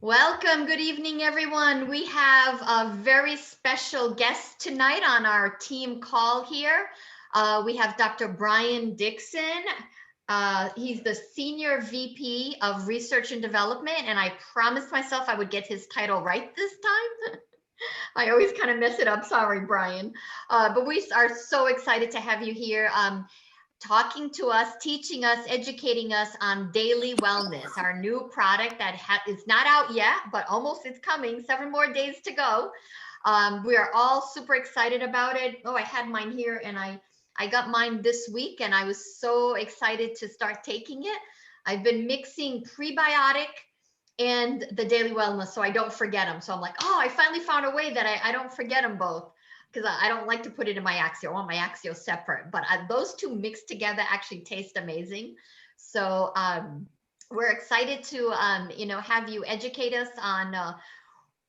Welcome. Good evening, everyone. We have a very special guest tonight on our team call here. We have Dr. Brian Dixon. He's the Senior VP of Research and Development, and I promised myself I would get his title right this time. I always kind of mess it up. Sorry, Brian. But we are so excited to have you here. Talking to us, teaching us, educating us on Daily Wellness, our new product that is not out yet, but almost it's coming, 7 more days to go. We are all super excited about it. Oh, I had mine here and I got mine this week and I was so excited to start taking it. I've been mixing prebiotic and the Daily Wellness so I don't forget them. So I'm like, oh, I finally found a way that I don't forget them both, because I don't like to put it in my Axio. I want my Axio separate, but those two mixed together actually taste amazing. So we're excited to have you educate us on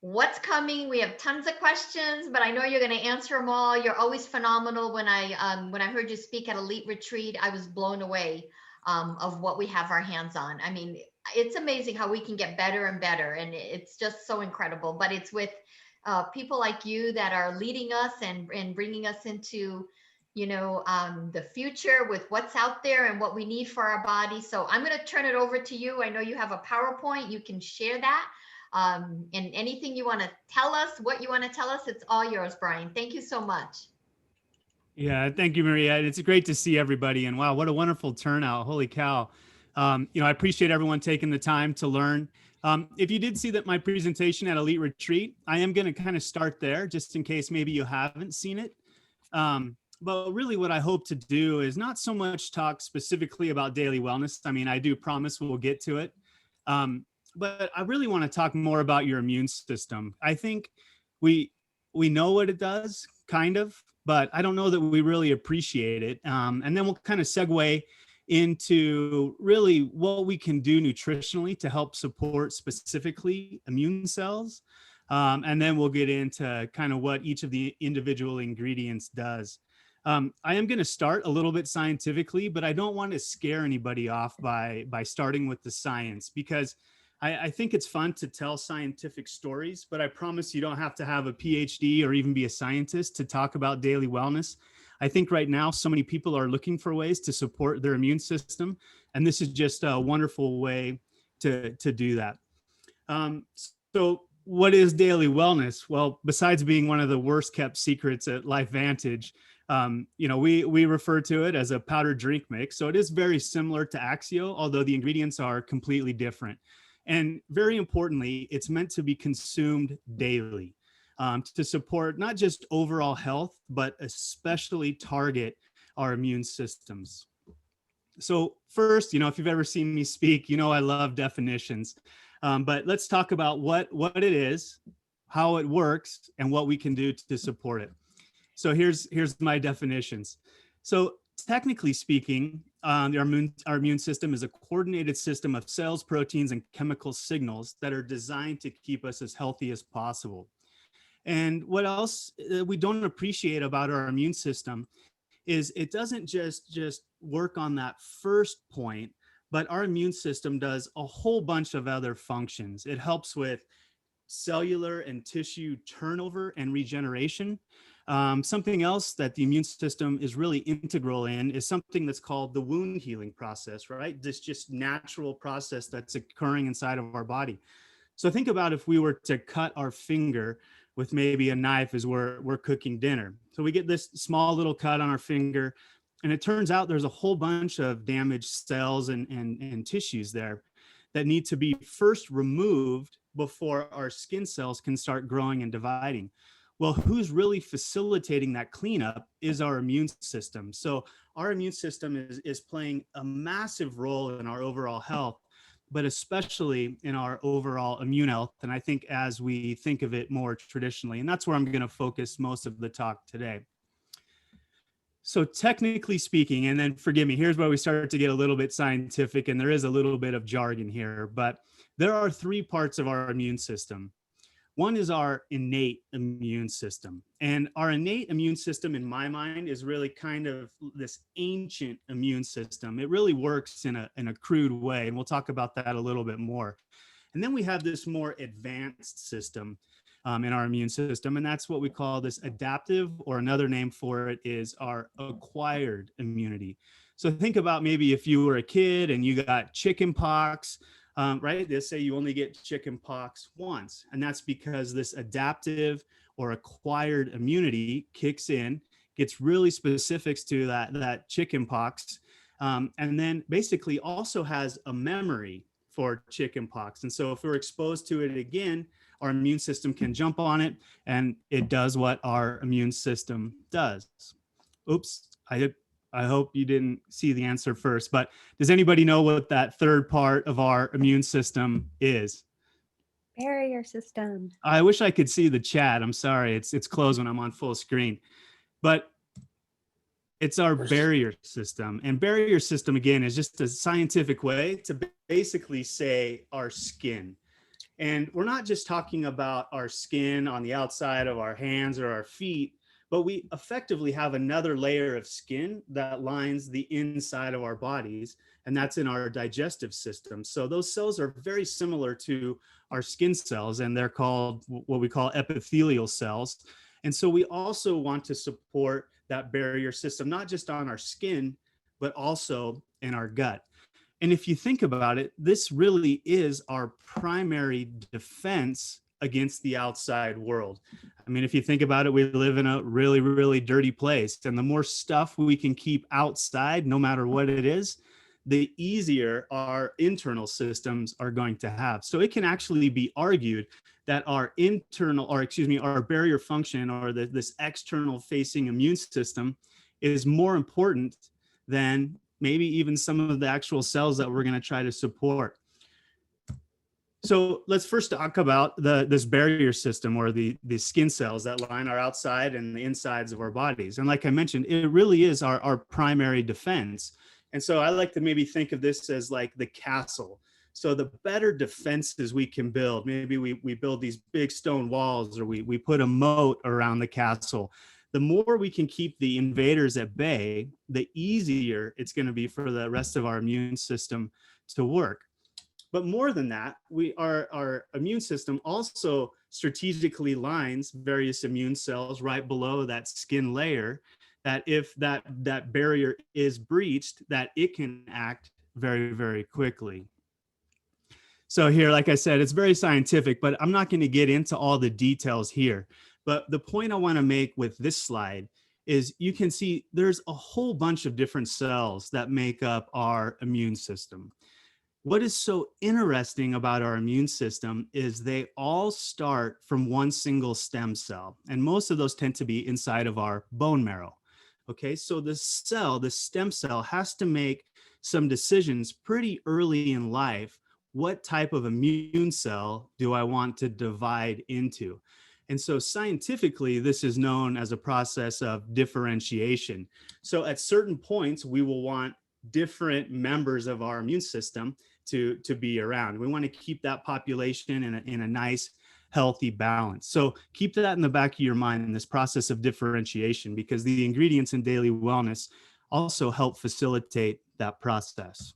what's coming. We have tons of questions, but I know you're going to answer them all. You're always phenomenal. When I heard you speak at Elite Retreat, I was blown away of what we have our hands on. I mean, it's amazing how we can get better and better, and it's just so incredible. But it's with people like you that are leading us and bringing us into, the future with what's out there and what we need for our body. So I'm going to turn it over to you. I know you have a PowerPoint. You can share that. And anything you want to tell us, what you want to tell us, it's all yours, Brian. Thank you so much. Yeah, thank you, Maria. It's great to see everybody. And wow, what a wonderful turnout. Holy cow. I appreciate everyone taking the time to learn. If you did see that my presentation at Elite Retreat, I am going to kind of start there just in case maybe you haven't seen it. But really what I hope to do is not so much talk specifically about daily wellness. I mean, I do promise we'll get to it. But I really want to talk more about your immune system. I think we know what it does, kind of, but I don't know that we really appreciate it. And then we'll kind of segue into really what we can do nutritionally to help support specifically immune cells. And then we'll get into kind of what each of the individual ingredients does. I am going to start a little bit scientifically, but I don't want to scare anybody off by starting with the science, because I think it's fun to tell scientific stories, but I promise you don't have to have a PhD or even be a scientist to talk about daily wellness. I think right now, so many people are looking for ways to support their immune system, and this is just a wonderful way to do that. So what is daily wellness? Well, besides being one of the worst kept secrets at LifeVantage, we refer to it as a powdered drink mix. So it is very similar to Axio, although the ingredients are completely different. And very importantly, it's meant to be consumed daily to support not just overall health, but especially target our immune systems. So first, if you've ever seen me speak, I love definitions. But let's talk about what it is, how it works, and what we can do to support it. So here's my definitions. So technically speaking, our immune system is a coordinated system of cells, proteins, and chemical signals that are designed to keep us as healthy as possible. And what else we don't appreciate about our immune system is it doesn't just work on that first point, but our immune system does a whole bunch of other functions. It helps with cellular and tissue turnover and regeneration. Something else that the immune system is really integral in is something that's called the wound healing process, right? This just natural process that's occurring inside of our body. So think about if we were to cut our finger with maybe a knife as we're cooking dinner. So we get this small little cut on our finger, and it turns out there's a whole bunch of damaged cells and tissues there that need to be first removed before our skin cells can start growing and dividing. Well, who's really facilitating that cleanup is our immune system. So our immune system is playing a massive role in our overall health, but especially in our overall immune health. And I think as we think of it more traditionally, and that's where I'm going to focus most of the talk today. So technically speaking, and then forgive me, here's where we start to get a little bit scientific, and there is a little bit of jargon here, but there are 3 parts of our immune system. One is our innate immune system. And our innate immune system, in my mind, is really kind of this ancient immune system. It really works in a crude way, and we'll talk about that a little bit more. And then we have this more advanced system in our immune system, and that's what we call this adaptive, or another name for it is our acquired immunity. So think about maybe if you were a kid and you got chicken pox, right? They say you only get chicken pox once, and that's because this adaptive or acquired immunity kicks in, gets really specifics to that chicken pox, and then basically also has a memory for chicken pox. And so if we're exposed to it again, our immune system can jump on it, and it does what our immune system does. Oops, I hope you didn't see the answer first, but does anybody know what that third part of our immune system is? Barrier system. I wish I could see the chat. I'm sorry, it's closed when I'm on full screen, but it's our barrier system. And barrier system, again, is just a scientific way to basically say our skin. And we're not just talking about our skin on the outside of our hands or our feet, but we effectively have another layer of skin that lines the inside of our bodies, and that's in our digestive system. So those cells are very similar to our skin cells, and they're called what we call epithelial cells. And so we also want to support that barrier system, not just on our skin, but also in our gut. And if you think about it, this really is our primary defense against the outside world. I mean, if you think about it, we live in a really, really dirty place. And the more stuff we can keep outside, no matter what it is, the easier our internal systems are going to have. So it can actually be argued that our our barrier function, or this external facing immune system, is more important than maybe even some of the actual cells that we're going to try to support. So let's first talk about this barrier system, or the skin cells that line our outside and the insides of our bodies. And like I mentioned, it really is our primary defense. And so I like to maybe think of this as like the castle. So the better defenses we can build, maybe we build these big stone walls, or we put a moat around the castle. The more we can keep the invaders at bay, the easier it's going to be for the rest of our immune system to work. But more than that, our immune system also strategically lines various immune cells right below that skin layer, that if that barrier is breached, that it can act very, very quickly. So here, like I said, it's very scientific, but I'm not going to get into all the details here. But the point I want to make with this slide is you can see there's a whole bunch of different cells that make up our immune system. What is so interesting about our immune system is they all start from one single stem cell, and most of those tend to be inside of our bone marrow. Okay, so the stem cell has to make some decisions pretty early in life. What type of immune cell do I want to divide into? And so scientifically, this is known as a process of differentiation. So at certain points, we will want different members of our immune system to be around. We want to keep that population in a nice, healthy balance. So keep that in the back of your mind in this process of differentiation, because the ingredients in daily wellness also help facilitate that process.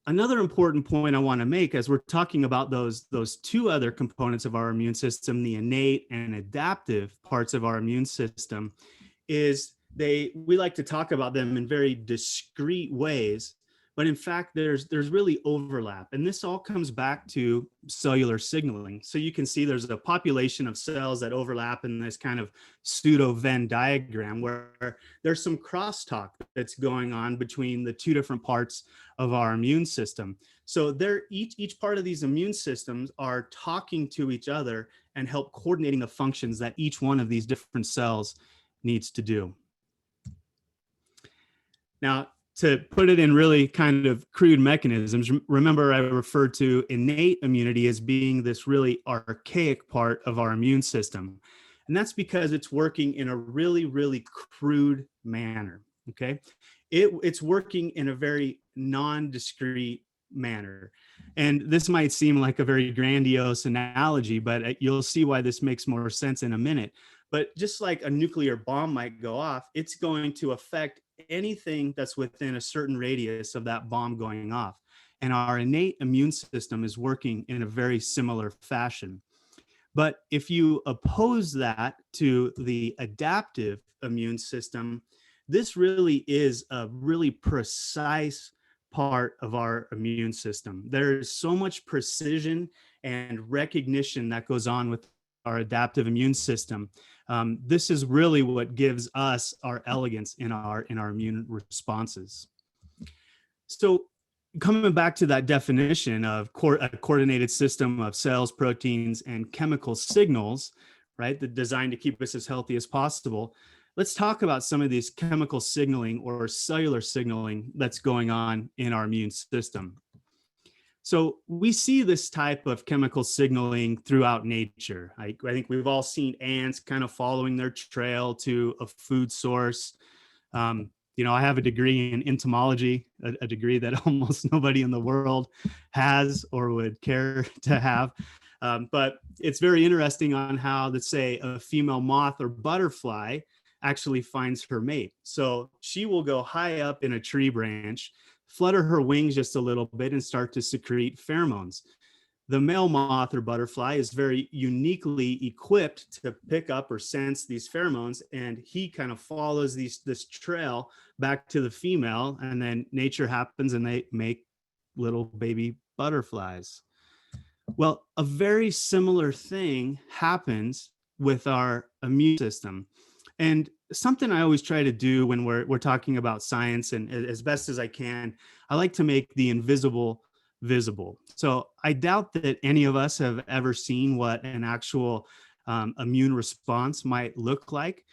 Another important point I want to make, as we're talking about those two other components of our immune system, the innate and adaptive parts of our immune system, is we like to talk about them in very discrete ways, but in fact, there's really overlap. And this all comes back to cellular signaling. So you can see there's a population of cells that overlap in this kind of pseudo Venn diagram, where there's some crosstalk that's going on between the two different parts of our immune system. So each part of these immune systems are talking to each other and help coordinating the functions that each one of these different cells needs to do. Now, to put it in really kind of crude mechanisms, remember I referred to innate immunity as being this really archaic part of our immune system. And that's because it's working in a really, really crude manner, okay? It's working in a very non-discrete manner. And this might seem like a very grandiose analogy, but you'll see why this makes more sense in a minute. But just like a nuclear bomb might go off, it's going to affect anything that's within a certain radius of that bomb going off. and our innate immune system is working in a very similar fashion. But if you oppose that to the adaptive immune system, this really is a really precise part of our immune system. There's so much precision and recognition that goes on with our adaptive immune system. This is really what gives us our elegance in our immune responses. So coming back to that definition of a coordinated system of cells, proteins, and chemical signals, right, that designed to keep us as healthy as possible, let's talk about some of these chemical signaling or cellular signaling that's going on in our immune system. So we see this type of chemical signaling throughout nature. I think we've all seen ants kind of following their trail to a food source. I have a degree in entomology, a degree that almost nobody in the world has or would care to have. But it's very interesting on how, let's say, a female moth or butterfly actually finds her mate. So she will go high up in a tree branch, flutter her wings just a little bit, and start to secrete pheromones. The male moth or butterfly is very uniquely equipped to pick up or sense these pheromones, and he kind of follows this trail back to the female, and then nature happens and they make little baby butterflies. Well, a very similar thing happens with our immune system. And something I always try to do when we're talking about science, and as best as I can, I like to make the invisible visible. So I doubt that any of us have ever seen what an actual immune response might look like.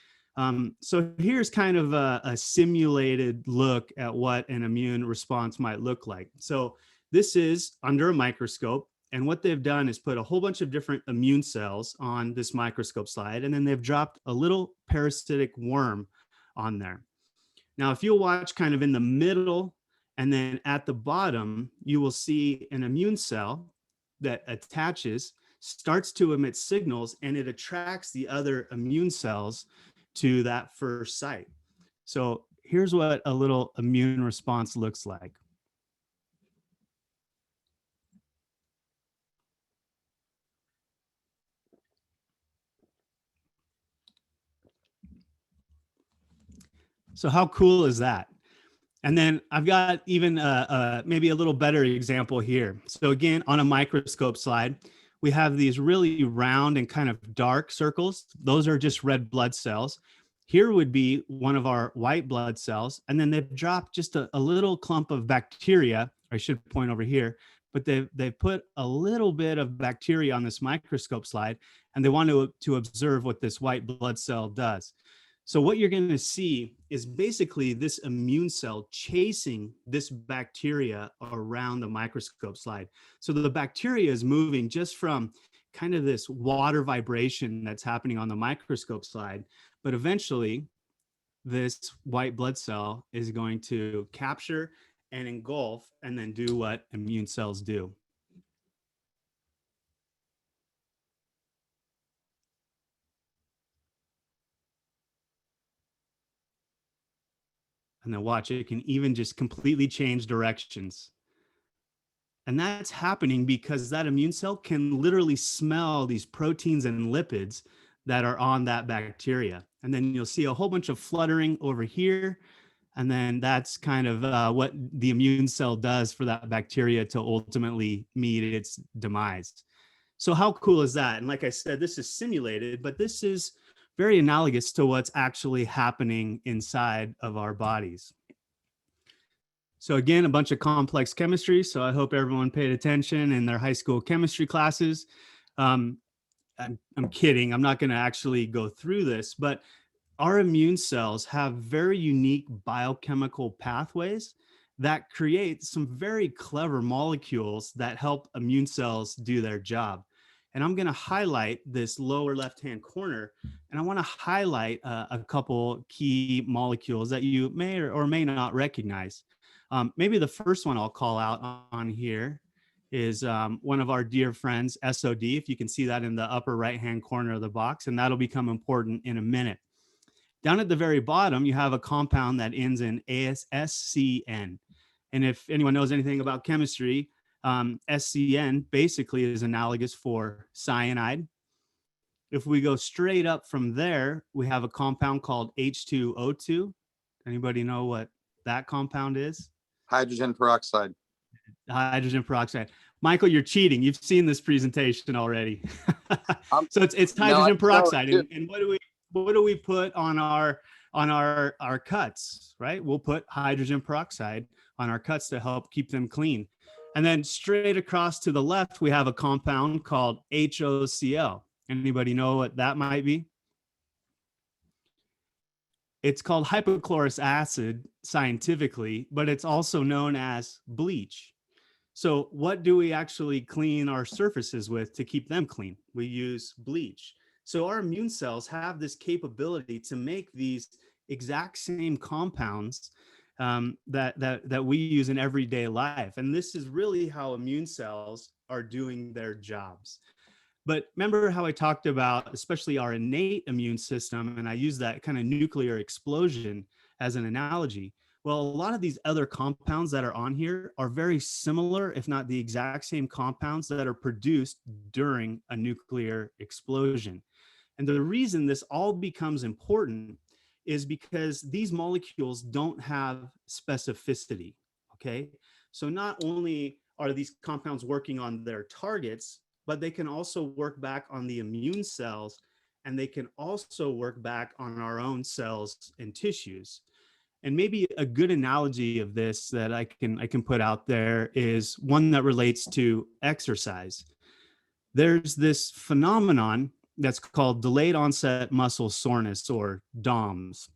So here's kind of a simulated look at what an immune response might look like. So this is under a microscope. And what they've done is put a whole bunch of different immune cells on this microscope slide, and then they've dropped a little parasitic worm on there. Now, if you'll watch kind of in the middle and then at the bottom, you will see an immune cell that attaches, starts to emit signals, and it attracts the other immune cells to that first site. So here's what a little immune response looks like. So how cool is that? And then I've got even maybe a little better example here. So again, on a microscope slide, we have these really round and kind of dark circles. Those are just red blood cells. Here would be one of our white blood cells. And then they've dropped just a little clump of bacteria. I should point over here, but they've put a little bit of bacteria on this microscope slide, and they want to observe what this white blood cell does. So what you're going to see is basically this immune cell chasing this bacteria around the microscope slide. So the bacteria is moving just from kind of this water vibration that's happening on the microscope slide, but eventually this white blood cell is going to capture and engulf and then do what immune cells do. And then watch, it can even just completely change directions. And that's happening because that immune cell can literally smell these proteins and lipids that are on that bacteria. And then you'll see a whole bunch of fluttering over here. And then that's kind of what the immune cell does for that bacteria to ultimately meet its demise. So how cool is that? And like I said, this is simulated, but this is very analogous to what's actually happening inside of our bodies. So again, a bunch of complex chemistry. So I hope everyone paid attention in their high school chemistry classes. I'm kidding. I'm not going to actually go through this, but our immune cells have very unique biochemical pathways that create some very clever molecules that help immune cells do their job. And I'm going to highlight this lower left-hand corner, and I want to highlight a couple key molecules that you may or may not recognize. Maybe the first one I'll call out on here is one of our dear friends, SOD, if you can see that in the upper right-hand corner of the box, and that'll become important in a minute. Down at the very bottom, you have a compound that ends in ASCN. And if anyone knows anything about chemistry, SCN basically is analogous for cyanide. If we go straight up from there, we have a compound called H2O2. Anybody know what that compound is? Hydrogen peroxide. Hydrogen peroxide. Michael, you're cheating. You've seen this presentation already. So it's No, hydrogen I know peroxide. it And what do we put on our cuts, right? We'll put hydrogen peroxide on our cuts to help keep them clean. And then straight across to the left, we have a compound called HOCl. Anybody know what that might be? It's called hypochlorous acid scientifically, but it's also known as bleach. So what do we actually clean our surfaces with to keep them clean? We use bleach. So our immune cells have this capability to make these exact same compounds that we use in everyday life. And this is really how immune cells are doing their jobs. But remember how I talked about, especially our innate immune system, and I use that kind of nuclear explosion as an analogy. Well, a lot of these other compounds that are on here are very similar, if not the exact same compounds that are produced during a nuclear explosion. And the reason this all becomes important is because these molecules don't have specificity, okay? So not only are these compounds working on their targets, but they can also work back on the immune cells, and they can also work back on our own cells and tissues. And maybe a good analogy of this that I can put out there is one that relates to exercise. There's this phenomenon that's called delayed onset muscle soreness, or DOMS.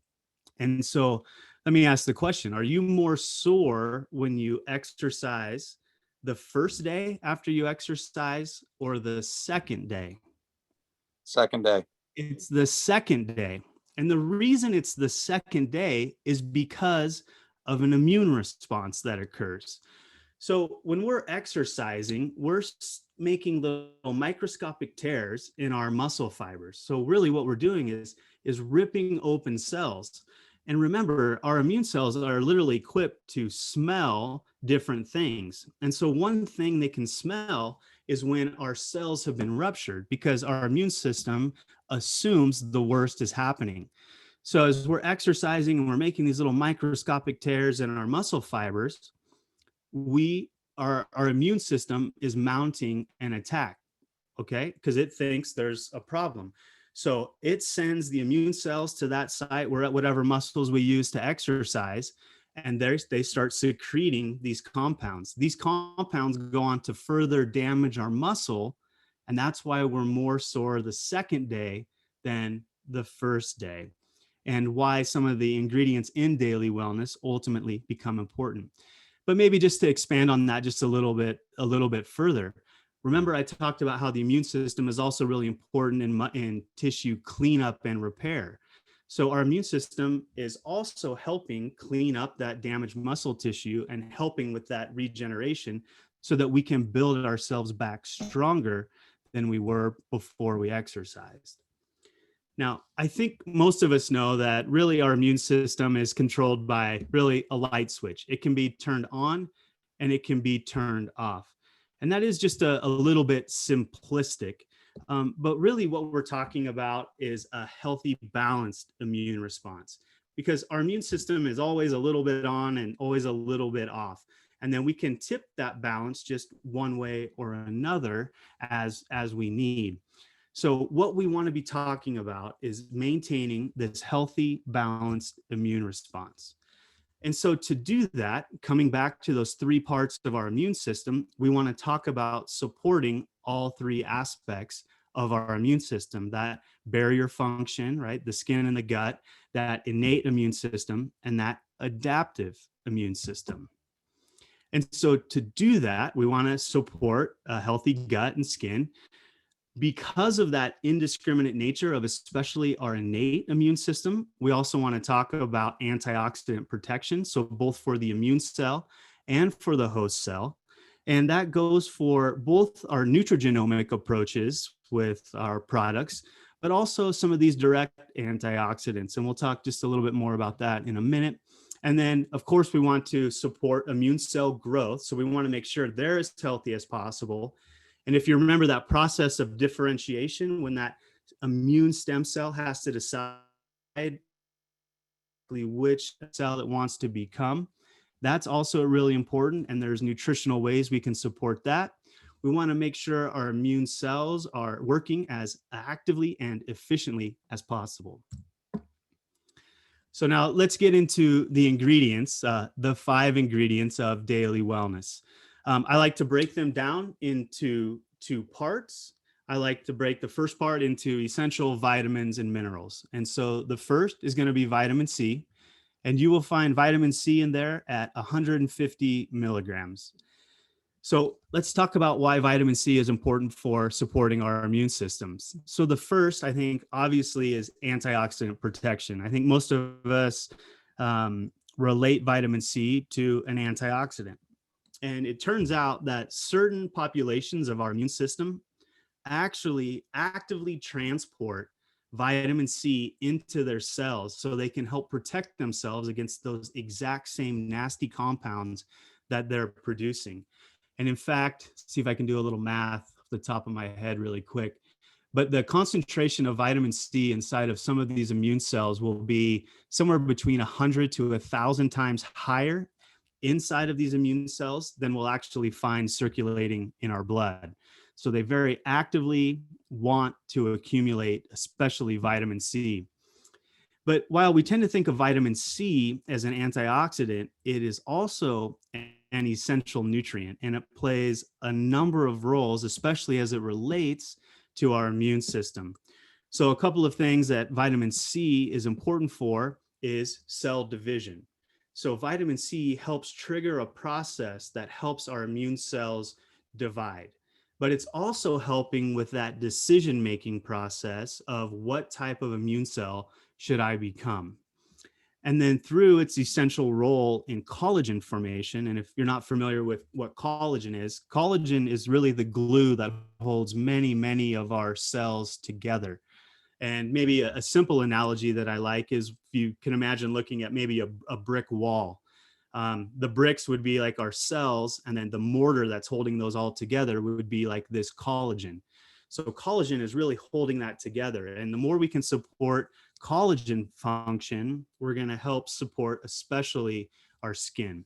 And so let me ask the question, are you more sore when you exercise the first day after you exercise or the second day? Second day. It's the second day. And the reason it's the second day is because of an immune response that occurs. So when we're exercising, we're making little microscopic tears in our muscle fibers. So really what we're doing is ripping open cells. And remember, our immune cells are literally equipped to smell different things. And so one thing they can smell is when our cells have been ruptured, because our immune system assumes the worst is happening. So as we're exercising and we're making these little microscopic tears in our muscle fibers, our immune system is mounting an attack, okay? Because it thinks there's a problem. So it sends the immune cells to that site, where whatever muscles we use to exercise, and they start secreting these compounds. These compounds go on to further damage our muscle, and that's why we're more sore the second day than the first day, and why some of the ingredients in daily wellness ultimately become important. But maybe just to expand on that just a little bit further. Remember, I talked about how the immune system is also really important in tissue cleanup and repair. So our immune system is also helping clean up that damaged muscle tissue and helping with that regeneration so that we can build ourselves back stronger than we were before we exercised. Now, I think most of us know that really our immune system is controlled by really a light switch. It can be turned on and it can be turned off. And that is just a little bit simplistic. But really what we're talking about is a healthy, balanced immune response, because our immune system is always a little bit on and always a little bit off. And then we can tip that balance just one way or another as we need. So what we want to be talking about is maintaining this healthy, balanced immune response. And so to do that, coming back to those three parts of our immune system, we want to talk about supporting all three aspects of our immune system: that barrier function, right? The skin and the gut, that innate immune system, and that adaptive immune system. And so to do that, we want to support a healthy gut and skin. Because of that indiscriminate nature of especially our innate immune system, we also want to talk about antioxidant protection. So both for the immune cell and for the host cell. And that goes for both our nutrigenomic approaches with our products, but also some of these direct antioxidants. And we'll talk just a little bit more about that in a minute. And then, of course, we want to support immune cell growth. So we want to make sure they're as healthy as possible. And if you remember that process of differentiation, when that immune stem cell has to decide which cell it wants to become, that's also really important. And there's nutritional ways we can support that. We want to make sure our immune cells are working as actively and efficiently as possible. So now let's get into the ingredients, the 5 ingredients of daily wellness. I like to break them down into 2 parts. I like to break the first part into essential vitamins and minerals. And so the first is going to be vitamin C, and you will find vitamin C in there at 150 milligrams. So let's talk about why vitamin C is important for supporting our immune systems. So the first, I think, obviously is antioxidant protection. I think most of us relate vitamin C to an antioxidant. And it turns out that certain populations of our immune system actually actively transport vitamin C into their cells so they can help protect themselves against those exact same nasty compounds that they're producing. And in fact, see if I can do a little math off the top of my head really quick. But the concentration of vitamin C inside of some of these immune cells will be somewhere between 100 to 1,000 times higher inside of these immune cells than we'll actually find circulating in our blood. So they very actively want to accumulate, especially vitamin C. But while we tend to think of vitamin C as an antioxidant, it is also an essential nutrient, and it plays a number of roles, especially as it relates to our immune system. So a couple of things that vitamin C is important for is cell division. So vitamin C helps trigger a process that helps our immune cells divide. But it's also helping with that decision-making process of what type of immune cell should I become. And then through its essential role in collagen formation, and if you're not familiar with what collagen is really the glue that holds many, many of our cells together. And maybe a simple analogy that I like is if you can imagine looking at maybe a brick wall. The bricks would be like our cells, and then the mortar that's holding those all together would be like this collagen. So collagen is really holding that together. And the more we can support collagen function, we're going to help support especially our skin.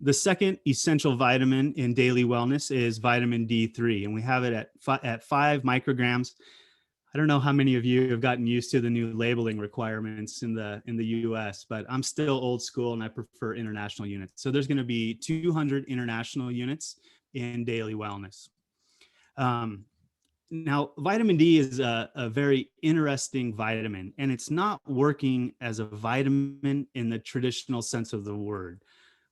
The second essential vitamin in daily wellness is vitamin D3, and we have it at 5 micrograms. I don't know how many of you have gotten used to the new labeling requirements in the US, but I'm still old school and I prefer international units. So there's going to be 200 international units in daily wellness. Now, vitamin D is a very interesting vitamin, and it's not working as a vitamin in the traditional sense of the word.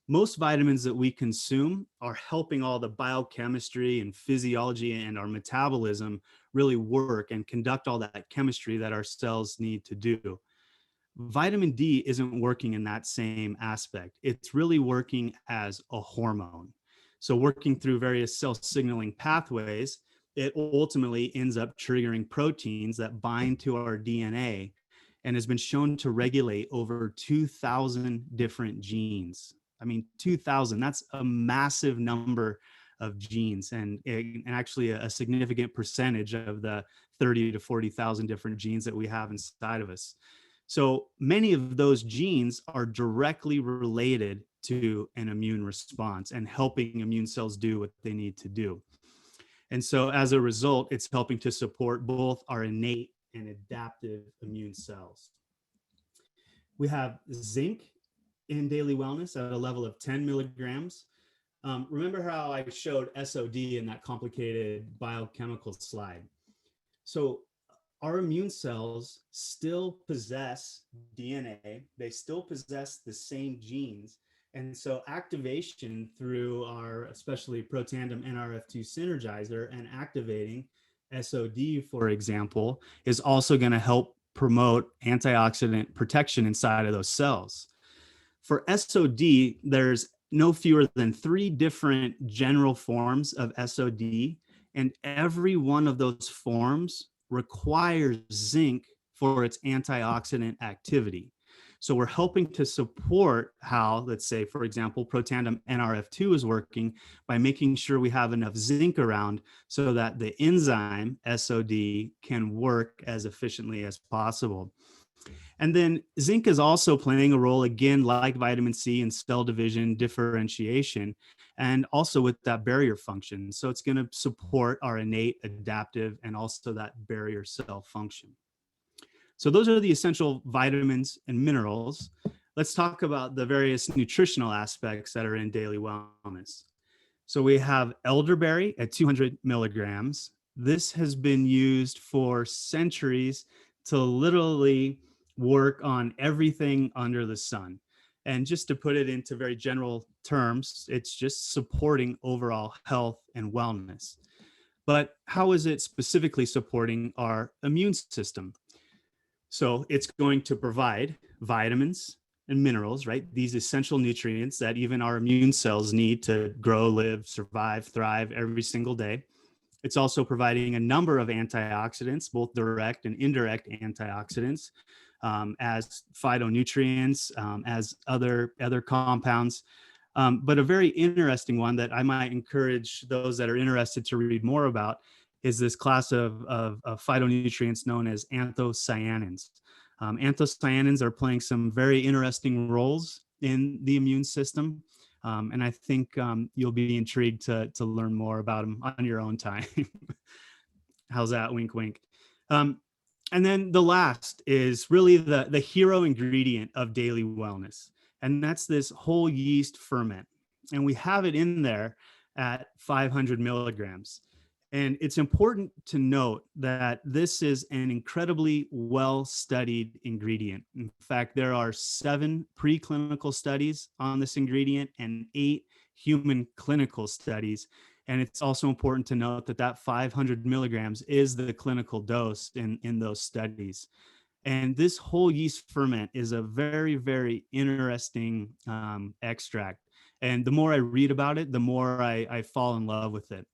Most vitamins that we consume are helping all the biochemistry and physiology and our metabolism really work and conduct all that chemistry that our cells need to do. Vitamin D isn't working in that same aspect. It's really working as a hormone. So working through various cell signaling pathways, it ultimately ends up triggering proteins that bind to our DNA and has been shown to regulate over 2,000 different genes. I mean, 2,000, that's a massive number of genes, and actually a significant percentage of the 30 to 40,000 different genes that we have inside of us. So many of those genes are directly related to an immune response and helping immune cells do what they need to do. And so as a result, it's helping to support both our innate and adaptive immune cells. We have zinc in daily wellness at a level of 10 milligrams. Remember how I showed SOD in that complicated biochemical slide? So our immune cells still possess DNA, they still possess the same genes. And so activation through our, especially Protandim NRF2 synergizer and activating SOD, for example, is also going to help promote antioxidant protection inside of those cells. For SOD, there's no fewer than 3 different general forms of SOD, and every one of those forms requires zinc for its antioxidant activity. So we're helping to support how, let's say, for example, Protandim NRF2 is working by making sure we have enough zinc around so that the enzyme SOD can work as efficiently as possible. And then zinc is also playing a role, again, like vitamin C in cell division, differentiation, and also with that barrier function. So it's going to support our innate, adaptive, and also that barrier cell function. So those are the essential vitamins and minerals. Let's talk about the various nutritional aspects that are in daily wellness. So we have elderberry at 200 milligrams. This has been used for centuries to literally work on everything under the sun. And just to put it into very general terms, it's just supporting overall health and wellness. But how is it specifically supporting our immune system? So it's going to provide vitamins and minerals, right? These essential nutrients that even our immune cells need to grow, live, survive, thrive every single day. It's also providing a number of antioxidants, both direct and indirect antioxidants, as phytonutrients, as other compounds. But a very interesting one that I might encourage those that are interested to read more about is this class of phytonutrients known as anthocyanins. Anthocyanins are playing some very interesting roles in the immune system. And I think you'll be intrigued to learn more about them on your own time. How's that? Wink, wink. And then the last is really the hero ingredient of daily wellness. And that's this whole yeast ferment. And we have it in there at 500 milligrams. And it's important to note that this is an incredibly well-studied ingredient. In fact, there are 7 preclinical studies on this ingredient and 8 human clinical studies. And it's also important to note that that 500 milligrams is the clinical dose in those studies. And this whole yeast ferment is a very, very interesting extract. And the more I read about it, the more I fall in love with it.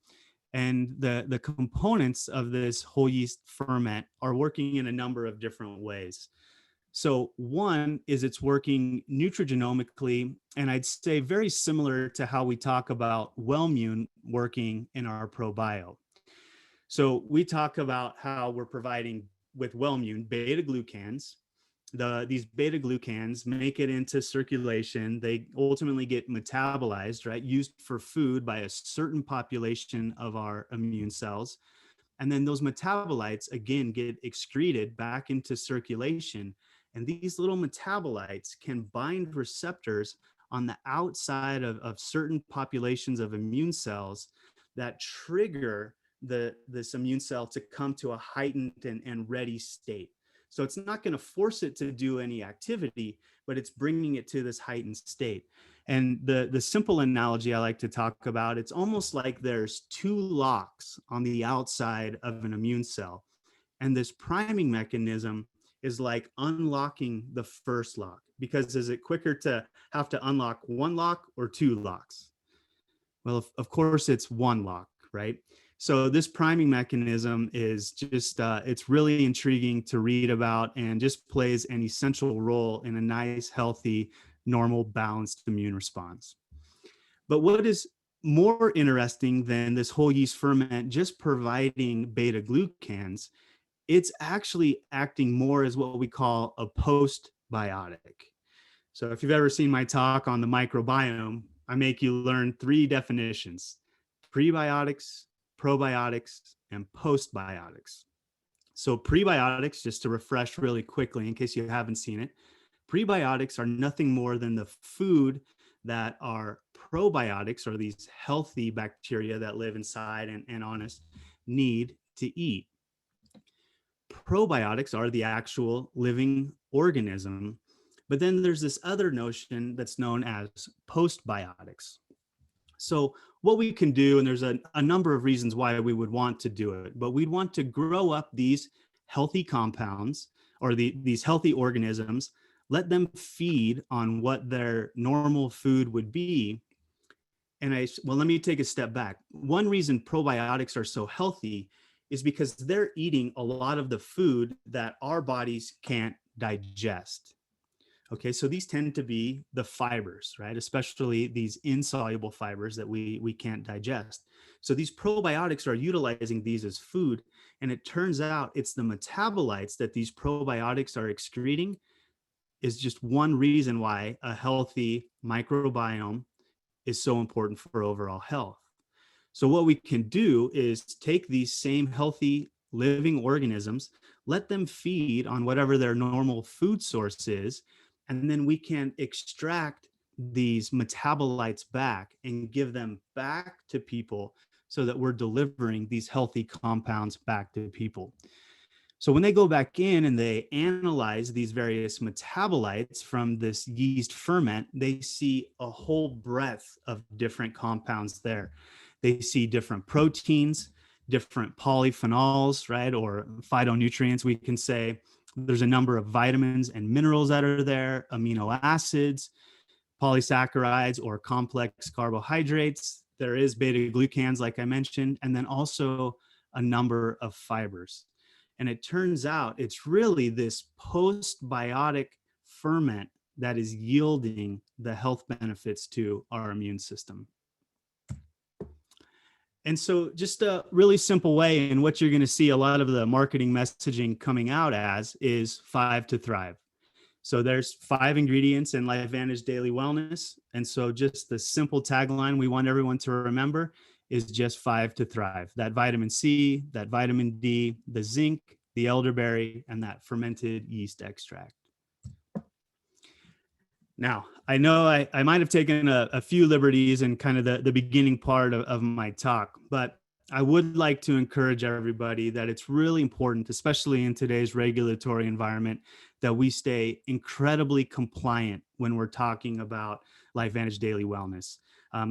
And the components of this whole yeast ferment are working in a number of different ways. So one is it's working nutrigenomically, and I'd say very similar to how we talk about Wellmune working in our ProBio. So we talk about how we're providing with Wellmune beta glucans. These beta glucans make it into circulation. They ultimately get metabolized, right? Used for food by a certain population of our immune cells. And then those metabolites, again, get excreted back into circulation. And these little metabolites can bind receptors on the outside of certain populations of immune cells that trigger this immune cell to come to a heightened and ready state. So it's not going to force it to do any activity, but it's bringing it to this heightened state. And the simple analogy I like to talk about, it's almost like there's 2 locks on the outside of an immune cell. And this priming mechanism is like unlocking the first lock, because is it quicker to have to unlock 1 lock or 2 locks? Well, of course it's 1 lock, right? So this priming mechanism is just, it's really intriguing to read about and just plays an essential role in a nice, healthy, normal, balanced immune response. But what is more interesting than this whole yeast ferment just providing beta glucans, it's actually acting more as what we call a postbiotic. So if you've ever seen my talk on the microbiome, I make you learn 3 definitions: prebiotics, probiotics, and postbiotics. So prebiotics, just to refresh really quickly in case you haven't seen it, prebiotics are nothing more than the food that our probiotics, or these healthy bacteria that live inside and on us, need to eat. Probiotics are the actual living organism. But then there's this other notion that's known as postbiotics. So what we can do, and there's a number of reasons why we would want to do it, but we'd want to grow up these healthy compounds or these healthy organisms, let them feed on what their normal food would be. And well, let me take a step back. One reason probiotics are so healthy is because they're eating a lot of the food that our bodies can't digest. Okay, so these tend to be the fibers, right? Especially these insoluble fibers that we can't digest. So these probiotics are utilizing these as food. And it turns out it's the metabolites that these probiotics are excreting is just one reason why a healthy microbiome is so important for overall health. So what we can do is take these same healthy living organisms, let them feed on whatever their normal food source is, and then we can extract these metabolites back and give them back to people so that we're delivering these healthy compounds back to people. So when they go back in and they analyze these various metabolites from this yeast ferment, they see a whole breadth of different compounds there. They see different proteins, different polyphenols, right? Or phytonutrients, we can say. There's a number of vitamins and minerals that are there, amino acids, polysaccharides or complex carbohydrates. There is beta glucans, like I mentioned, and then also a number of fibers. And it turns out it's really this postbiotic ferment that is yielding the health benefits to our immune system. And so just a really simple way, and what you're going to see a lot of the marketing messaging coming out as is 5 to Thrive. So there's 5 ingredients in LifeVantage Daily Wellness. And so just the simple tagline we want everyone to remember is just 5 to Thrive. That vitamin C, that vitamin D, the zinc, the elderberry, and that fermented yeast extract. Now, I know I might have taken a few liberties in kind of the beginning part of my talk, but I would like to encourage everybody that it's really important, especially in today's regulatory environment, that we stay incredibly compliant when we're talking about LifeVantage Daily Wellness.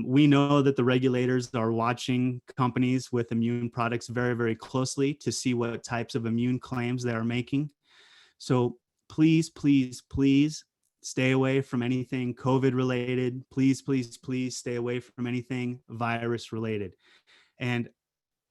We know that the regulators are watching companies with immune products very, very closely to see what types of immune claims they are making. So please, please, please stay away from anything COVID related. Please, please, please stay away from anything virus related. And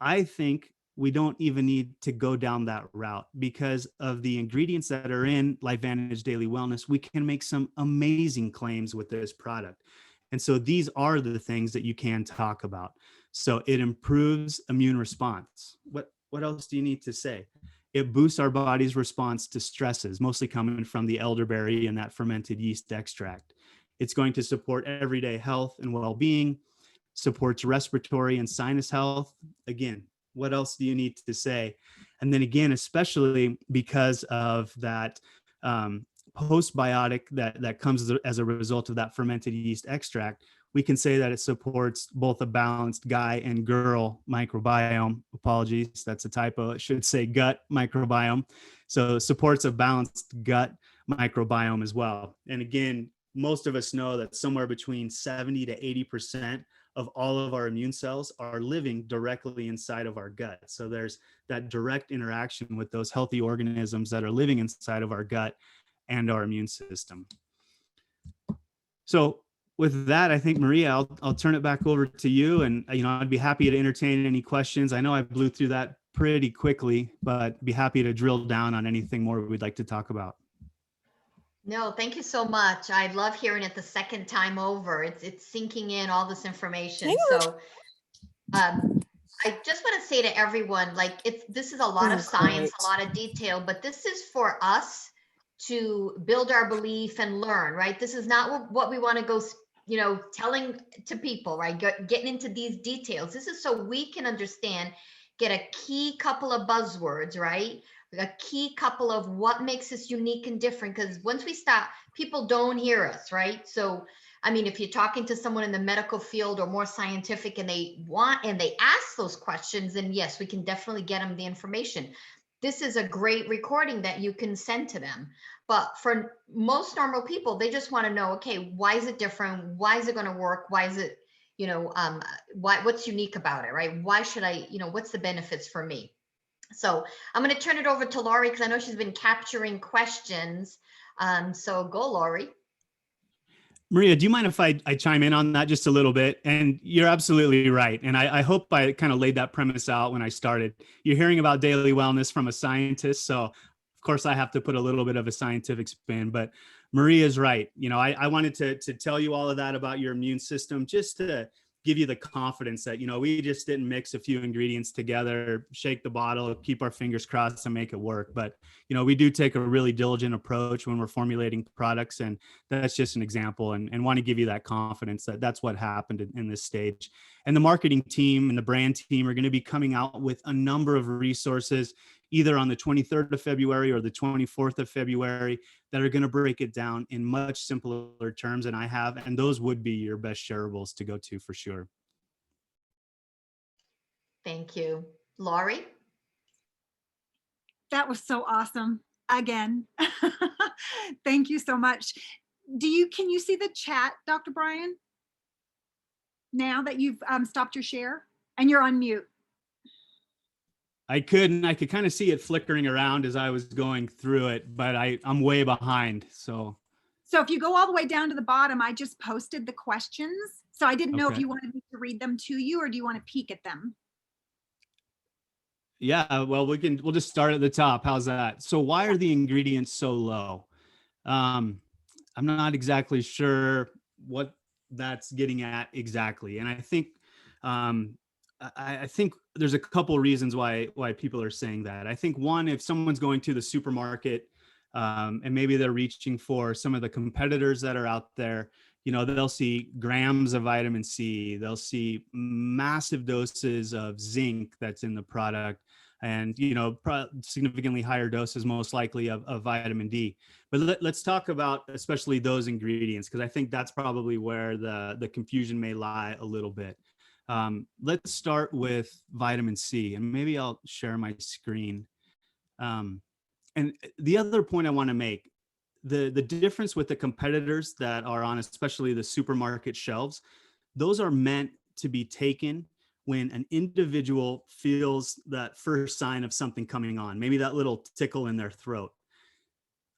I think we don't even need to go down that route because of the ingredients that are in LifeVantage Daily Wellness. We can make some amazing claims with this product. And so these are the things that you can talk about. So it improves immune response. What else do you need to say? It boosts our body's response to stresses, mostly coming from the elderberry and that fermented yeast extract. It's going to support everyday health and well-being, supports respiratory and sinus health. Again, what else do you need to say? And then again, especially because of that postbiotic that comes as a result of that fermented yeast extract, we can say that it supports both a balanced guy and girl microbiome. Apologies, that's a typo. It should say gut microbiome. So it supports a balanced gut microbiome as well. And again, most of us know that somewhere between 70 to 80% of all of our immune cells are living directly inside of our gut. So there's that direct interaction with those healthy organisms that are living inside of our gut and our immune system. So with that, I think, Maria, I'll turn it back over to you. And, I'd be happy to entertain any questions. I know I blew through that pretty quickly, but be happy to drill down on anything more we'd like to talk about. No, thank you so much. I love hearing it the second time over. It's sinking in all this information. So I just want to say to everyone, like this is a lot of science, a lot of detail, but this is for us to build our belief and learn, right? This is not what we want to go, telling to people, right? Getting into these details. This is so we can understand, get a key couple of buzzwords, right? A key couple of what makes us unique and different. Because once we stop, people don't hear us, right? So, I mean, if you're talking to someone in the medical field or more scientific and they ask those questions, then yes, we can definitely get them the information. This is a great recording that you can send to them. But for most normal people, they just want to know, okay, why is it different? Why is it going to work? Why is it, what's unique about it, right? Why should I, what's the benefits for me? So I'm going to turn it over to Laurie because I know she's been capturing questions. So go, Laurie. Maria, do you mind if I chime in on that just a little bit? And you're absolutely right. And I hope I kind of laid that premise out when I started. You're hearing about daily wellness from a scientist. So of course I have to put a little bit of a scientific spin, but Maria's right. I wanted to tell you all of that about your immune system, just to give you the confidence that, we just didn't mix a few ingredients together, shake the bottle, keep our fingers crossed and make it work. But, we do take a really diligent approach when we're formulating products. And that's just an example, and want to give you that confidence that that's what happened in this stage. And the marketing team and the brand team are going to be coming out with a number of resources, either on the 23rd of February or the 24th of February, that are going to break it down in much simpler terms than I have. And those would be your best shareables to go to for sure. Thank you. Laurie? That was so awesome. Again, thank you so much. Can you see the chat, Dr. Brian? Now that you've stopped your share and you're on mute. I could kind of see it flickering around as I was going through it, but I'm way behind. So if you go all the way down to the bottom, I just posted the questions. So I didn't know if Okay. you wanted me to read them to you, or do you want to peek at them? yeah, well, we'll just start at the top. How's that? So why are the ingredients so low? I'm not exactly sure what that's getting at exactly. And I think, I think there's a couple reasons why people are saying that. I think one, if someone's going to the supermarket, and maybe they're reaching for some of the competitors that are out there, they'll see grams of vitamin C, they'll see massive doses of zinc that's in the product, and significantly higher doses most likely of vitamin D. But let's talk about especially those ingredients, because I think that's probably where the confusion may lie a little bit. Let's start with vitamin C, and maybe I'll share my screen. And the other point I want to make, the difference with the competitors that are on especially the supermarket shelves, those are meant to be taken when an individual feels that first sign of something coming on, maybe that little tickle in their throat.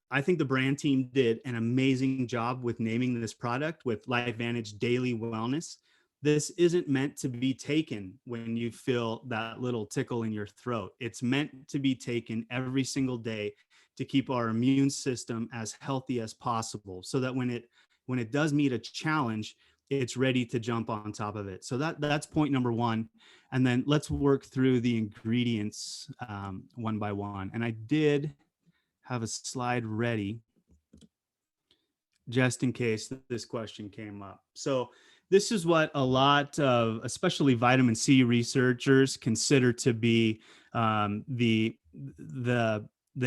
I think the brand team did an amazing job with naming this product with LifeVantage Daily Wellness. This isn't meant to be taken when you feel that little tickle in your throat. It's meant to be taken every single day to keep our immune system as healthy as possible, so that when it does meet a challenge, it's ready to jump on top of it. So that's point number one. And then let's work through the ingredients one by one. And I did have a slide ready just in case this question came up. So this is what a lot of, especially vitamin C researchers, consider to be the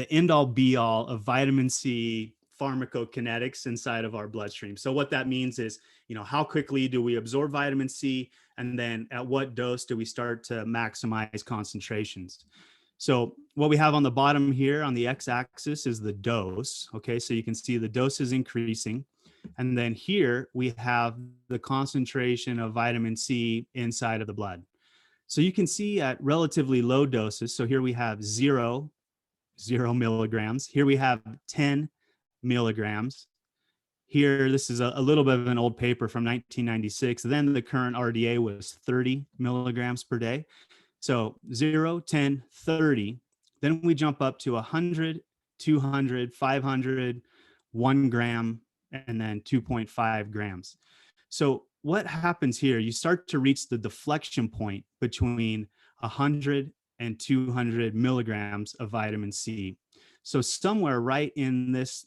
end all be all of vitamin C pharmacokinetics inside of our bloodstream. So what that means is, how quickly do we absorb vitamin C, and then at what dose do we start to maximize concentrations? So what we have on the bottom here on the x-axis is the dose. Okay, so you can see the dose is increasing. And then here we have the concentration of vitamin C inside of the blood. So you can see at relatively low doses. So here we have 0 milligrams. Here we have 10 milligrams. Here, this is a little bit of an old paper from 1996. Then the current RDA was 30 milligrams per day. So 0, 10, 30. Then we jump up to 100, 200, 500, 1 gram, and then 2.5 grams. So what happens here, you start to reach the deflection point between 100 and 200 milligrams of vitamin C. So somewhere right in this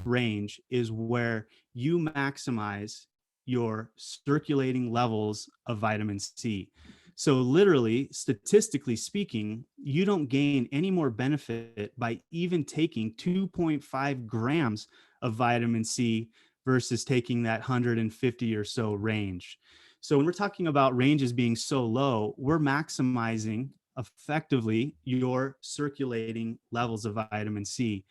range is where you maximize your circulating levels of vitamin C. So literally, statistically speaking, you don't gain any more benefit by even taking 2.5 grams of vitamin C versus taking that 150 or so range. So when we're talking about ranges being so low, we're maximizing effectively your circulating levels of vitamin C.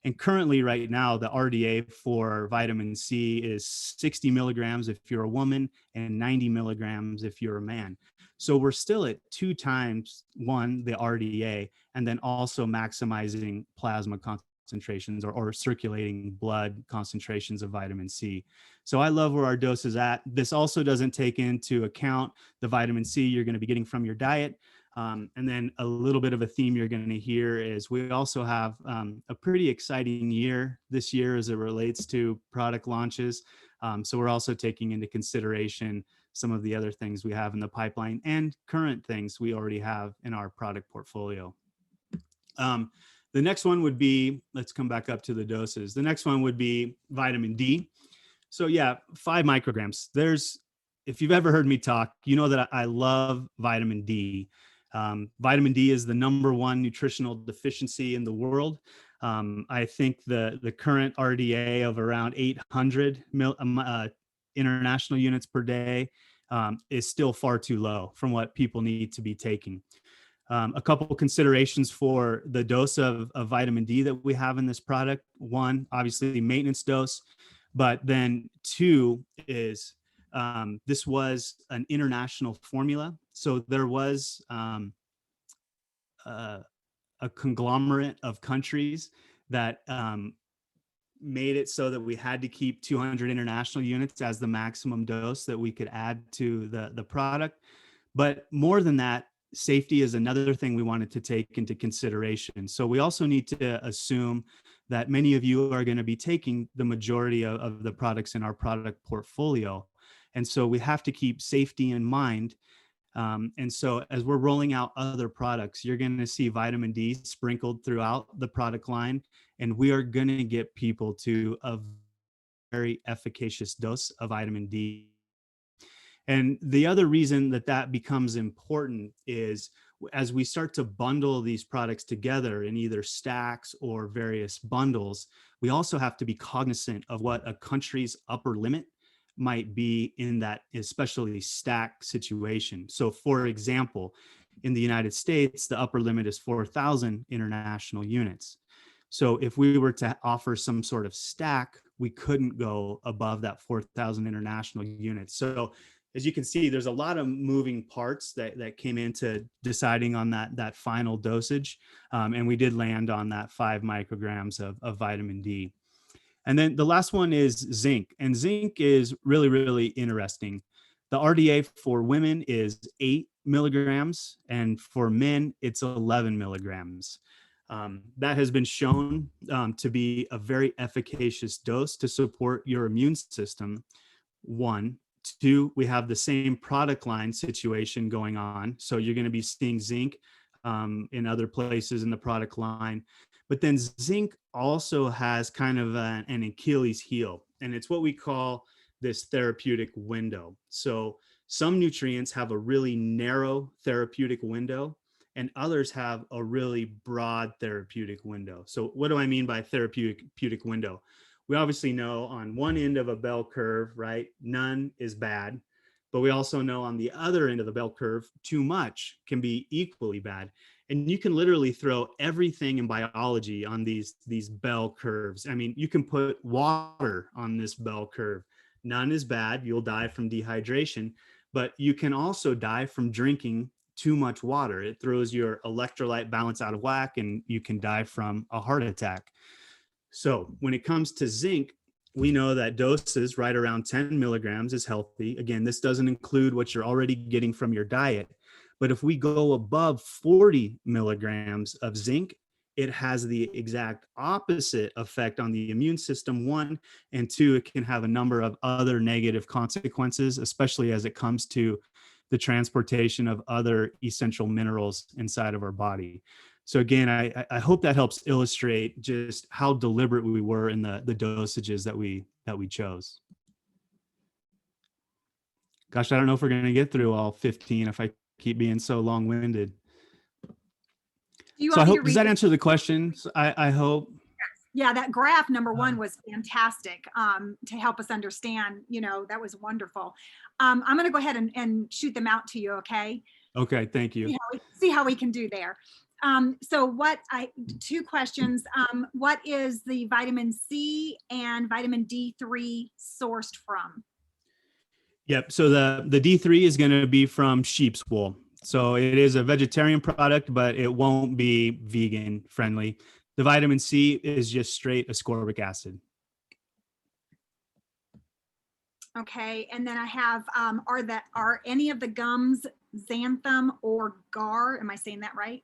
And currently right now, the RDA for vitamin C is 60 milligrams if you're a woman and 90 milligrams if you're a man. So we're still at 2 times one, the RDA, and then also maximizing plasma concentrations or circulating blood concentrations of vitamin C. So I love where our dose is at. This also doesn't take into account the vitamin C you're going to be getting from your diet. And then a little bit of a theme you're going to hear is we also have a pretty exciting year this year as it relates to product launches. So we're also taking into consideration some of the other things we have in the pipeline and current things we already have in our product portfolio. The next one would be, let's come back up to the doses. The next one would be vitamin D. So yeah, 5 micrograms. If you've ever heard me talk, you know that I love vitamin D. Vitamin D is the #1 nutritional deficiency in the world. I think the current RDA of around 800 international units per day is still far too low from what people need to be taking. A couple of considerations for the dose of vitamin D that we have in this product. One, obviously the maintenance dose, but then 2 is this was an international formula. So there was a conglomerate of countries that made it so that we had to keep 200 international units as the maximum dose that we could add to the product. But more than that, safety is another thing we wanted to take into consideration. So we also need to assume that many of you are going to be taking the majority of the products in our product portfolio. And so we have to keep safety in mind. And so as we're rolling out other products, you're going to see vitamin D sprinkled throughout the product line, and we are going to get people to a very efficacious dose of vitamin D. And the other reason that becomes important is as we start to bundle these products together in either stacks or various bundles, we also have to be cognizant of what a country's upper limit might be in that especially stack situation. So for example, in the United States, the upper limit is 4,000 international units. So if we were to offer some sort of stack, we couldn't go above that 4,000 international units. So as you can see, there's a lot of moving parts that came into deciding on that final dosage. And we did land on that 5 micrograms of vitamin D. And then the last one is zinc. And zinc is really, really interesting. The RDA for women is 8 milligrams, and for men, it's 11 milligrams. That has been shown to be a very efficacious dose to support your immune system. 1. 2, we have the same product line situation going on. So you're going to be seeing zinc in other places in the product line. But then zinc also has kind of an Achilles heel, and it's what we call this therapeutic window. So some nutrients have a really narrow therapeutic window, and others have a really broad therapeutic window. So what do I mean by therapeutic window? We obviously know on one end of a bell curve, right, none is bad. But we also know on the other end of the bell curve, too much can be equally bad. And you can literally throw everything in biology on these bell curves. I mean, you can put water on this bell curve. None is bad. You'll die from dehydration, but you can also die from drinking too much water. It throws your electrolyte balance out of whack, and you can die from a heart attack. So when it comes to zinc, we know that doses right around 10 milligrams is healthy. Again, this doesn't include what you're already getting from your diet. But if we go above 40 milligrams of zinc, it has the exact opposite effect on the immune system, 1, and 2, it can have a number of other negative consequences, especially as it comes to the transportation of other essential minerals inside of our body. So again, I hope that helps illustrate just how deliberate we were in the dosages that we chose. Gosh, I don't know if we're going to get through all 15 if I keep being so long-winded. So I hope, does that answer the questions? I hope. Yeah, that graph #1 was fantastic to help us understand, that was wonderful. I'm going to go ahead and shoot them out to you, okay? Okay, thank you. See how we can do there. So 2 questions. What is the vitamin C and vitamin D3 sourced from? Yep. So the D3 is going to be from sheep's wool. So it is a vegetarian product, but it won't be vegan friendly. The vitamin C is just straight ascorbic acid. Okay. And then I have, are any of the gums xanthan or gar. Am I saying that right?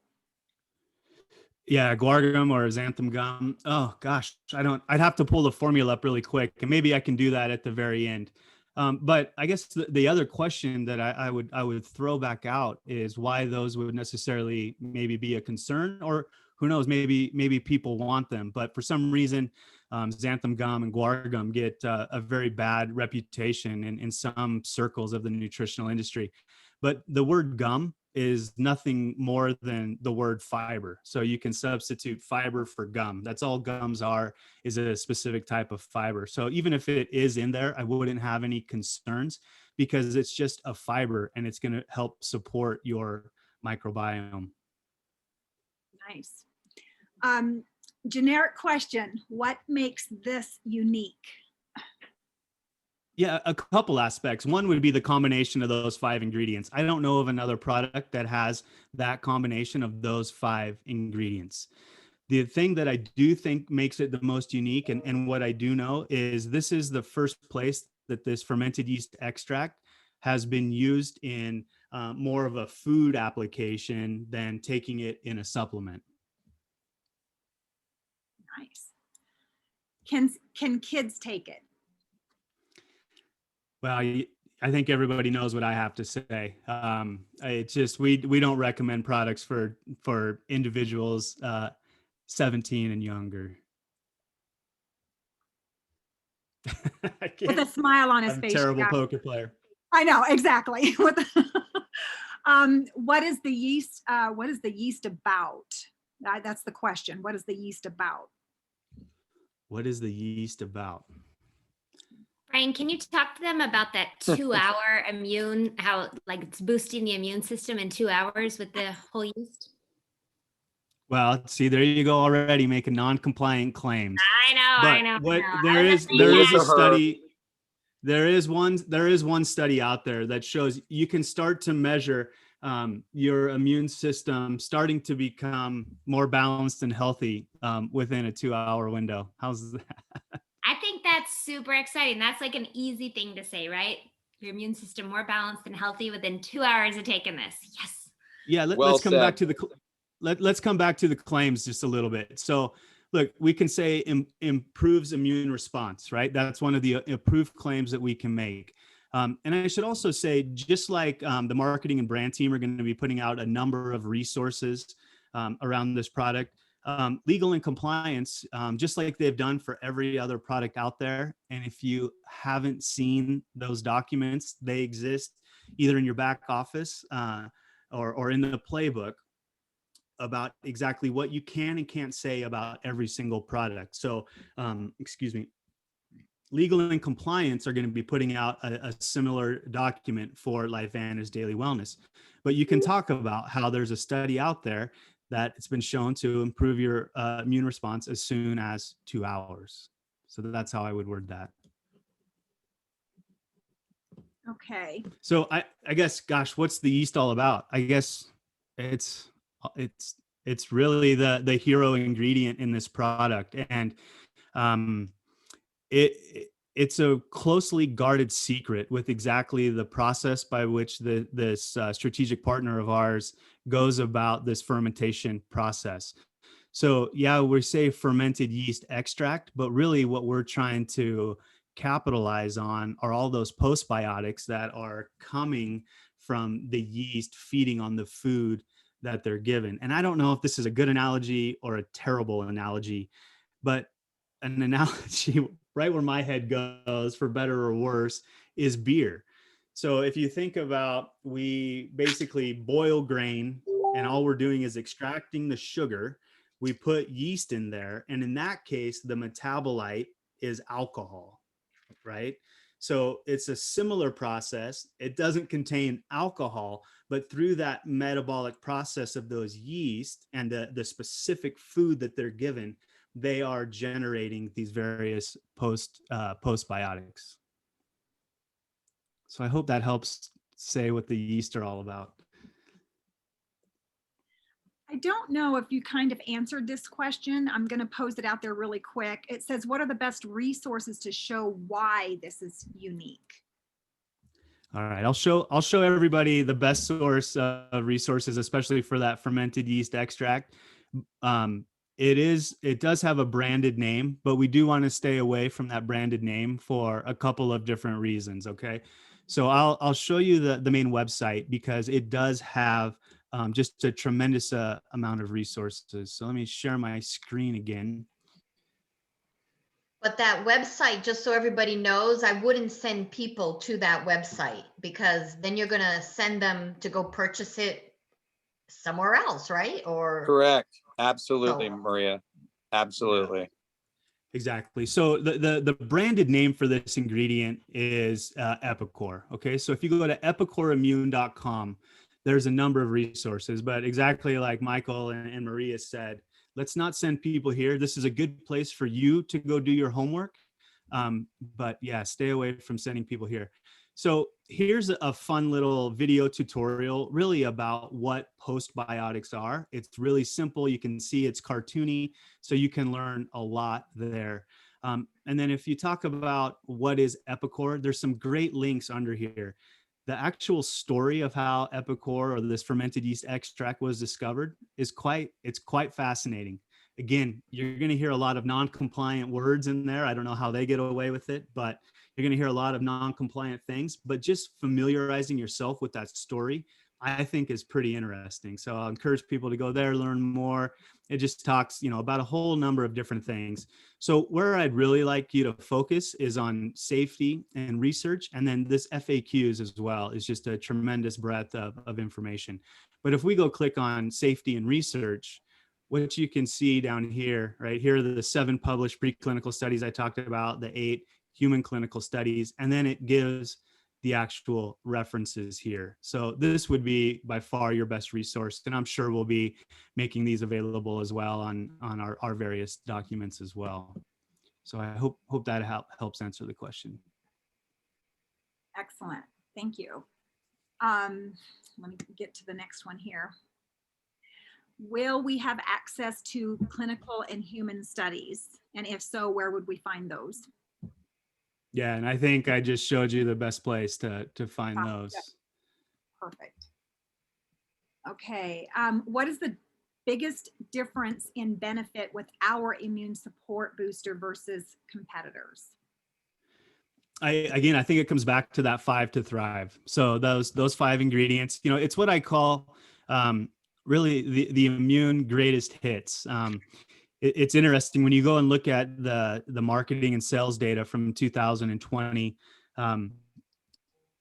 Yeah, guar gum or xanthan gum. Oh gosh, I'd have to pull the formula up really quick, and maybe I can do that at the very end. But I guess the other question that I would throw back out is why those would necessarily maybe be a concern, or who knows, maybe people want them, but for some reason, xanthan gum and guar gum get a very bad reputation in some circles of the nutritional industry. But the word gum is nothing more than the word fiber. So you can substitute fiber for gum. That's all gums are, is a specific type of fiber. So even if it is in there, I wouldn't have any concerns because it's just a fiber and it's going to help support your microbiome. Nice. Generic question. What makes this unique? Yeah, a couple aspects. One would be the combination of those 5 ingredients. I don't know of another product that has that combination of those 5 ingredients. The thing that I do think makes it the most unique, and what I do know is this is the first place that this fermented yeast extract has been used in more of a food application than taking it in a supplement. Nice. Can kids take it? Well, I think everybody knows what I have to say. It's just we don't recommend products for individuals 17 and younger. With a smile on his I'm a face. terrible Yeah. poker player. I know, exactly. What is the yeast? What is the yeast about? That's the question. What is the yeast about? What is the yeast about? Brian, can you talk to them about that 2-hour immune, how like it's boosting the immune system in 2 hours with the whole yeast? Well, see, there you go already making non-compliant claims. I know. What I know. there I was is just there saying is a that. study. There is one study out there that shows you can start to measure your immune system starting to become more balanced and healthy within a 2-hour window. How's that? I think that's super exciting. That's like an easy thing to say, right? Your immune system more balanced and healthy within 2 hours of taking this. Yes. Yeah, Well let's come back said. to let's come back to the claims just a little bit. So, look, we can say improves immune response, right? That's one of the approved claims that we can make. And I should also say, just like the marketing and brand team are going to be putting out a number of resources around this product, legal and compliance, just like they've done for every other product out there. And if you haven't seen those documents, they exist either in your back office or in the playbook about exactly what you can and can't say about every single product. So, excuse me, legal and compliance are going to be putting out a similar document for LifeVantage Daily Wellness. But you can talk about how there's a study out there that it's been shown to improve your immune response as soon as 2 hours. So that's how I would word that. Okay. So I guess, gosh, what's the yeast all about? I guess it's really the hero ingredient in this product, and it's a closely guarded secret with exactly the process by which this strategic partner of ours goes about this fermentation process. So yeah, we say fermented yeast extract, but really what we're trying to capitalize on are all those postbiotics that are coming from the yeast feeding on the food that they're given. And I don't know if this is a good analogy or a terrible analogy, but an analogy right where my head goes, for better or worse, is beer. So if you think about, we basically boil grain and all we're doing is extracting the sugar. We put yeast in there, and in that case, the metabolite is alcohol, right? So it's a similar process. It doesn't contain alcohol, but through that metabolic process of those yeast and the specific food that they're given, they are generating these various postbiotics. So I hope that helps say what the yeast are all about. I don't know if you kind of answered this question. I'm going to pose it out there really quick. It says, what are the best resources to show why this is unique? All right, I'll show everybody the best source of resources, especially for that fermented yeast extract. Um, it does have a branded name, but we do want to stay away from that branded name for a couple of different reasons. Okay, so I'll show you the main website because it does have just a tremendous amount of resources. So let me share my screen again. But that website, just so everybody knows, I wouldn't send people to that website because then you're gonna send them to go purchase it somewhere else, right? Or, Correct. Absolutely, So- Maria. Absolutely. Exactly. So the branded name for this ingredient is Epicor. Okay. So if you go to epicorimmune.com, there's a number of resources, but exactly like Michael and Maria said, let's not send people here. This is a good place for you to go do your homework. But yeah, stay away from sending people here. So here's a fun little video tutorial really about what postbiotics are. It's really simple. You can see it's cartoony, so you can learn a lot there. And then if you talk about what is Epicor, there's some great links under here. The actual story of how Epicor or this fermented yeast extract was discovered is it's quite fascinating. Again, you're going to hear a lot of non-compliant words in there. I don't know how they get away with it, but you're going to hear a lot of non-compliant things. But just familiarizing yourself with that story, I think is pretty interesting. So I'll encourage people to go there, learn more. It just talks, about a whole number of different things. So where I'd really like you to focus is on safety and research. And then this FAQs as well is just a tremendous breadth of information. But if we go click on safety and research, what you can see down here, right here are the 7 published preclinical studies I talked about, the 8 human clinical studies, and then it gives the actual references here. So this would be by far your best resource. And I'm sure we'll be making these available as well on our various documents as well. So I hope that helps answer the question. Excellent. Thank you. Let me get to the next one here. Will we have access to clinical and human studies? And if so, where would we find those? Yeah, and I think I just showed you the best place to find those. Perfect. Okay, what is the biggest difference in benefit with our immune support booster versus competitors? I think it comes back to that 5 to thrive. So those 5 ingredients, it's what I call really the immune greatest hits. It's interesting when you go and look at the marketing and sales data from 2020.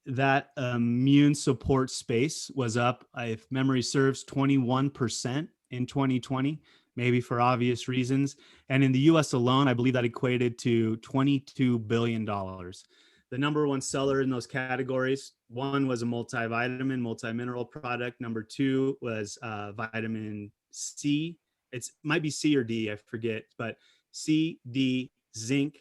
That immune support space was up, if memory serves, 21% in 2020, maybe for obvious reasons. And in the US alone, I believe that equated to $22 billion. The number 1 seller in those categories, 1 was a multivitamin, multi-mineral product. Number 2 was vitamin C. It might be C or D, I forget, but C, D, zinc,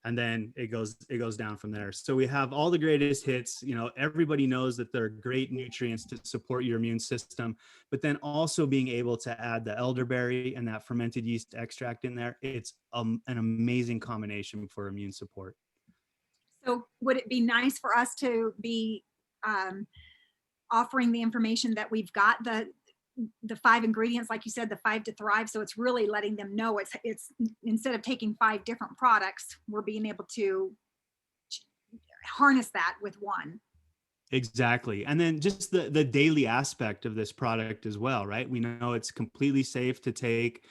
and then it goes down from there. So we have all the greatest hits. Everybody knows that they're great nutrients to support your immune system, but then also being able to add the elderberry and that fermented yeast extract in there, it's an amazing combination for immune support. So would it be nice for us to be offering the information that we've got, the 5 ingredients, like you said, the 5 to thrive. So it's really letting them know it's instead of taking 5 different products, we're being able to harness that with 1. Exactly. And then just the daily aspect of this product as well, right? We know it's completely safe to take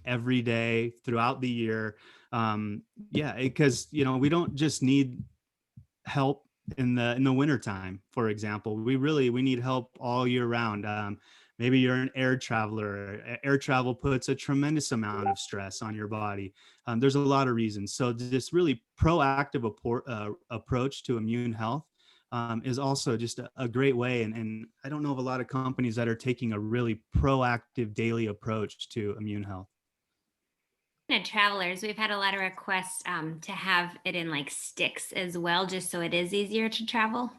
every day throughout the year. Because, we don't just need help in the wintertime, for example. We need help all year round. Maybe you're an air traveler. Air travel puts a tremendous amount of stress on your body. There's a lot of reasons. So this really proactive approach to immune health is also just a great way. And I don't know of a lot of companies that are taking a really proactive daily approach to immune health. Travelers, we've had a lot of requests to have it in like sticks as well, just so it is easier to travel.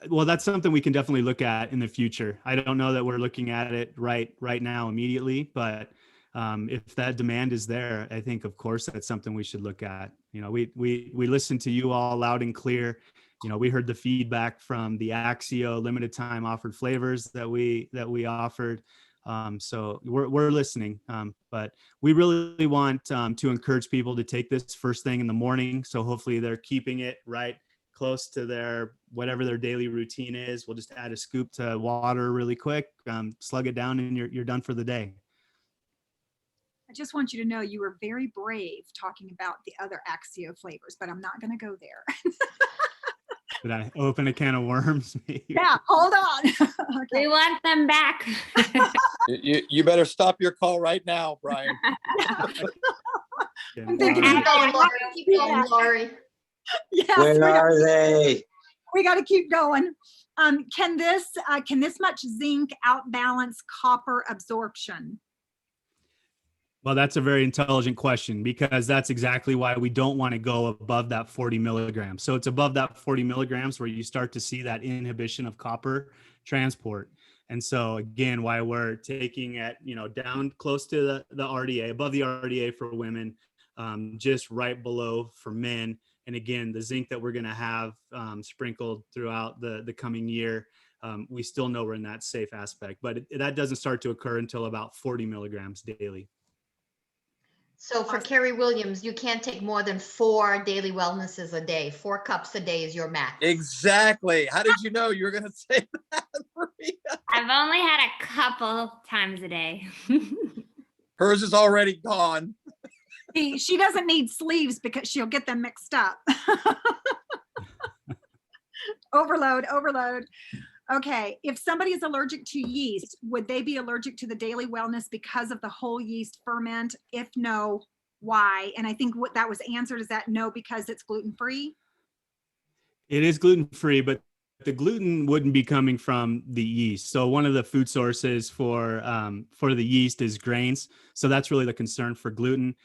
Well, that's something we can definitely look at in the future. I don't know that we're looking at it right now immediately, but if that demand is there, I think, of course, that's something we should look at. You know, we listen to you all loud and clear. You know, we heard the feedback from the Axio limited time offered flavors that we offered. So we're listening, but we really want to encourage people to take this first thing in the morning. So hopefully they're keeping it right close to their whatever their daily routine is. We'll just add a scoop to water really quick, slug it down, and you're done for the day. I just want you to know you were very brave talking about the other Axio flavors, but I'm not going to go there. Did I open a can of worms? Maybe? Yeah, hold on. Okay. We want them back. You better stop your call right now, Brian. I'm thinking Keep of- going, Lori. Keep going, Lori. Yes, Where are they? we got to keep going. Can this much zinc outbalance copper absorption? Well, that's a very intelligent question, because that's exactly why we don't want to go above that 40 milligrams. So it's above that 40 milligrams where you start to see that inhibition of copper transport. And so again, why we're taking it, you know, down close to the RDA, above the RDA for women, just right below for men. And again, the zinc that we're going to have sprinkled throughout the coming year, we still know we're in that safe aspect, but that doesn't start to occur until about 40 milligrams daily. So for Carrie Williams, you can't take more than 4 daily wellnesses a day. 4 cups a day is your max. Exactly. How did you know you were going to say that, Maria? I've only had a couple times a day. Hers is already gone. She doesn't need sleeves because she'll get them mixed up. Overload. Okay, if somebody is allergic to yeast, would they be allergic to the daily wellness because of the whole yeast ferment? If no, why? And I think what that was answered is that no, because it's gluten-free. It is gluten-free, but the gluten wouldn't be coming from the yeast. So one of the food sources for the yeast is grains. So that's really the concern for gluten.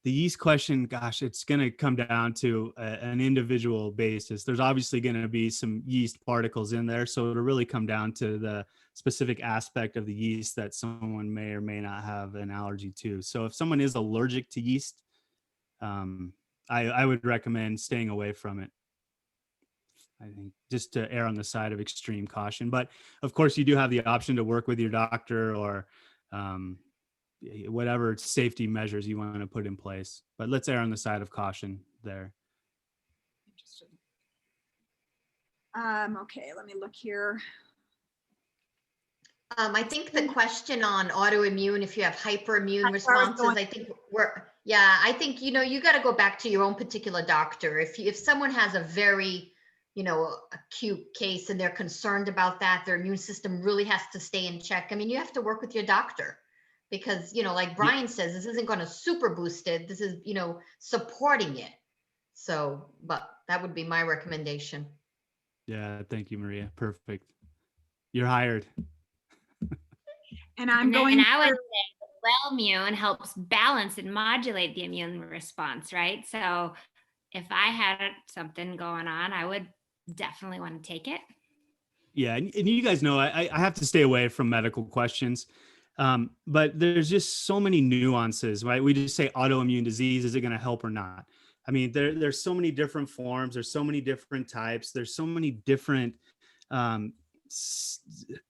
The yeast question, gosh, it's going to come down to an individual basis. There's obviously going to be some yeast particles in there. So it'll really come down to the specific aspect of the yeast that someone may or may not have an allergy to. So if someone is allergic to yeast, I would recommend staying away from it. I think just to err on the side of extreme caution. But of course, you do have the option to work with your doctor or whatever safety measures you want to put in place. But let's err on the side of caution there. Okay, let me look here. I think the question on autoimmune, if you have hyperimmune That's where I was responses, I think I think, you know, you got to go back to your own particular doctor. If someone has a very, you know, acute case and they're concerned about that, their immune system really has to stay in check. I mean, you have to work with your doctor because, you know, like Brian says, this isn't going to super boost it. This is, you know, supporting it. So, but that would be my recommendation. Yeah, thank you, Maria. Perfect. You're hired. And I'm And, then, going. and I would say Wellmune helps balance and modulate the immune response, right? So if I had something going on, I would definitely want to take it. Yeah, and you guys know I have to stay away from medical questions, but there's just so many nuances, right? We just say autoimmune disease, is it going to help or not? I mean, there's so many different forms, there's so many different types, there's so many different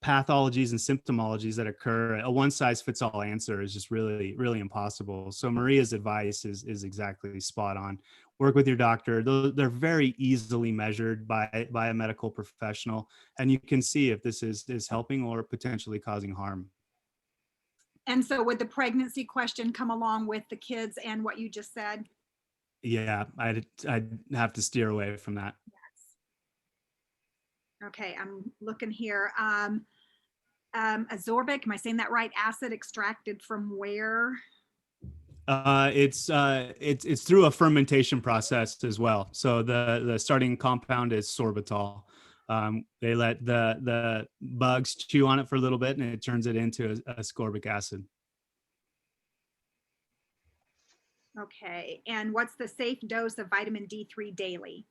pathologies and symptomologies that occur. A one size fits all answer is just really, really impossible. So Maria's advice is exactly spot on. Work with your doctor. They're very easily measured by a medical professional, and you can see if this is helping or potentially causing harm. And so would the pregnancy question come along with the kids and what you just said? Yeah, I'd have to steer away from that. Okay, I'm looking here. Azorbic, am I saying that right? Acid extracted from where? It's through a fermentation process as well. So the starting compound is sorbitol. They let the bugs chew on it for a little bit, and it turns it into ascorbic acid. Okay, and what's the safe dose of vitamin D3 daily?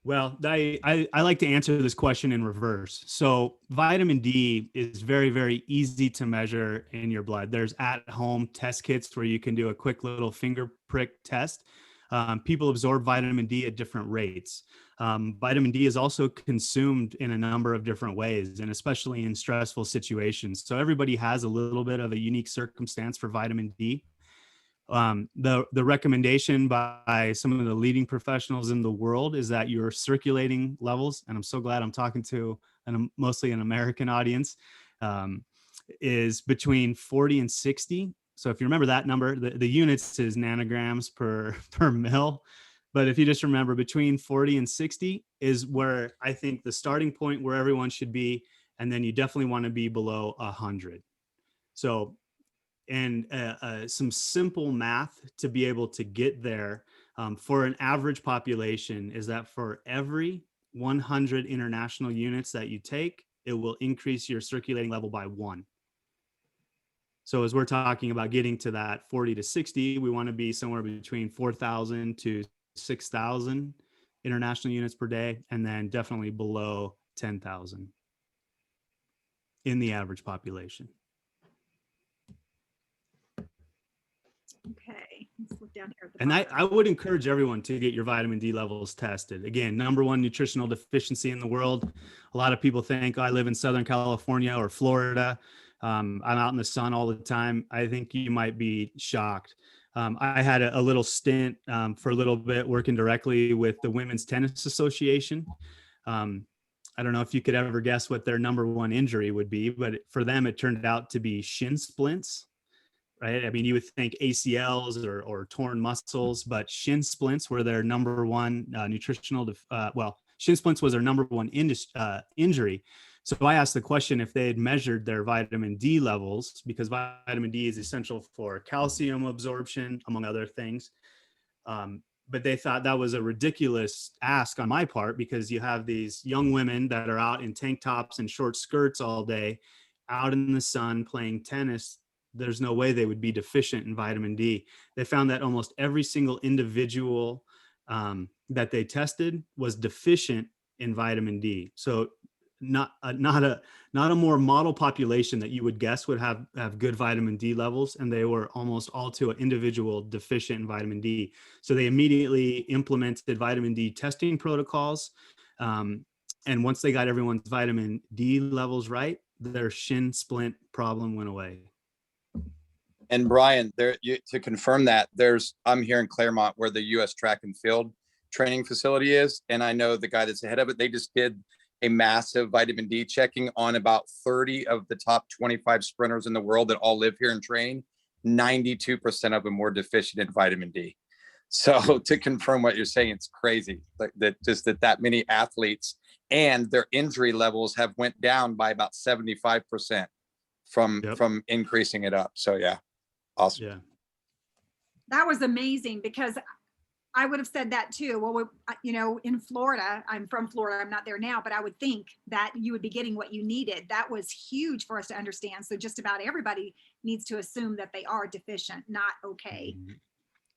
Well, I like to answer this question in reverse. So vitamin D is very, very easy to measure in your blood. There's at-home test kits where you can do a quick little finger prick test. People absorb vitamin D at different rates. Vitamin D is also consumed in a number of different ways, and especially in stressful situations. So everybody has a little bit of a unique circumstance for vitamin D. The recommendation by some of the leading professionals in the world is that your circulating levels, and I'm so glad I'm talking to mostly an American audience, is between 40 and 60. So if you remember that number, the units is nanograms per mil. But if you just remember between 40 and 60 is where I think the starting point where everyone should be. And then you definitely want to be below 100. So and some simple math to be able to get there for an average population is that for every 100 international units that you take, it will increase your circulating level by 1. So as we're talking about getting to that 40 to 60, we want to be somewhere between 4,000 to 6,000 international units per day, and then definitely below 10,000 in the average population. Okay, let's look down here. At the And bottom. I would encourage everyone to get your vitamin D levels tested. Again, #1 nutritional deficiency in the world. A lot of people think, oh, I live in Southern California or Florida. I'm out in the sun all the time. I think you might be shocked. I had a little stint for a little bit working directly with the Women's Tennis Association. I don't know if you could ever guess what their #1 injury would be, but for them, it turned out to be shin splints. Right? I mean, you would think ACLs or torn muscles, but shin splints were their #1 nutritional. Shin splints was their #1 injury. So I asked the question if they had measured their vitamin D levels, because vitamin D is essential for calcium absorption, among other things. But they thought that was a ridiculous ask on my part, because you have these young women that are out in tank tops and short skirts all day, out in the sun playing tennis. There's no way they would be deficient in vitamin D. They found that almost every single individual that they tested was deficient in vitamin D. So not a more model population that you would guess would have good vitamin D levels, and they were almost all to an individual deficient in vitamin D. So they immediately implemented vitamin D testing protocols, and once they got everyone's vitamin D levels right, their shin splint problem went away. And Brian, to confirm that, I'm here in Claremont where the U.S. track and field training facility is. And I know the guy that's the head of it, they just did a massive vitamin D checking on about 30 of the top 25 sprinters in the world that all live here and train. 92% of them were deficient in vitamin D. So to confirm what you're saying, it's crazy that many athletes and their injury levels have went down by about 75% from increasing it up. So yeah. Awesome. Yeah. That was amazing, because I would have said that too. Well, in Florida, I'm from Florida, I'm not there now, but I would think that you would be getting what you needed. That was huge for us to understand. So just about everybody needs to assume that they are deficient, not okay.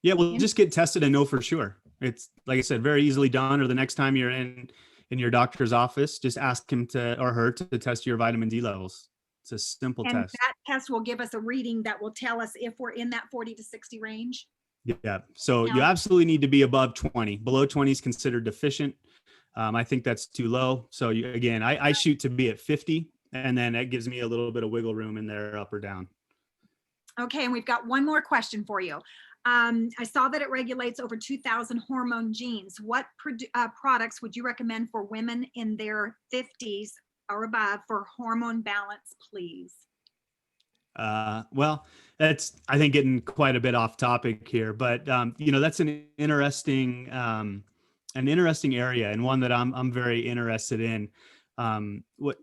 Yeah, well, just get tested and know for sure. It's, like I said, very easily done. Or the next time you're in your doctor's office, just ask him or her to test your vitamin D levels. It's a simple And test. that test will give us a reading that will tell us if we're in that 40 to 60 range. Yeah. So you absolutely need to be above 20. Below 20 is considered deficient. I think that's too low. So I shoot to be at 50, and then that gives me a little bit of wiggle room in there, up or down. Okay, and we've got one more question for you. I saw that it regulates over 2,000 hormone genes. What products would you recommend for women in their 50s or above for hormone balance, please? Well, that's, I think, getting quite a bit off topic here, but that's an interesting area, and one that I'm very interested in. What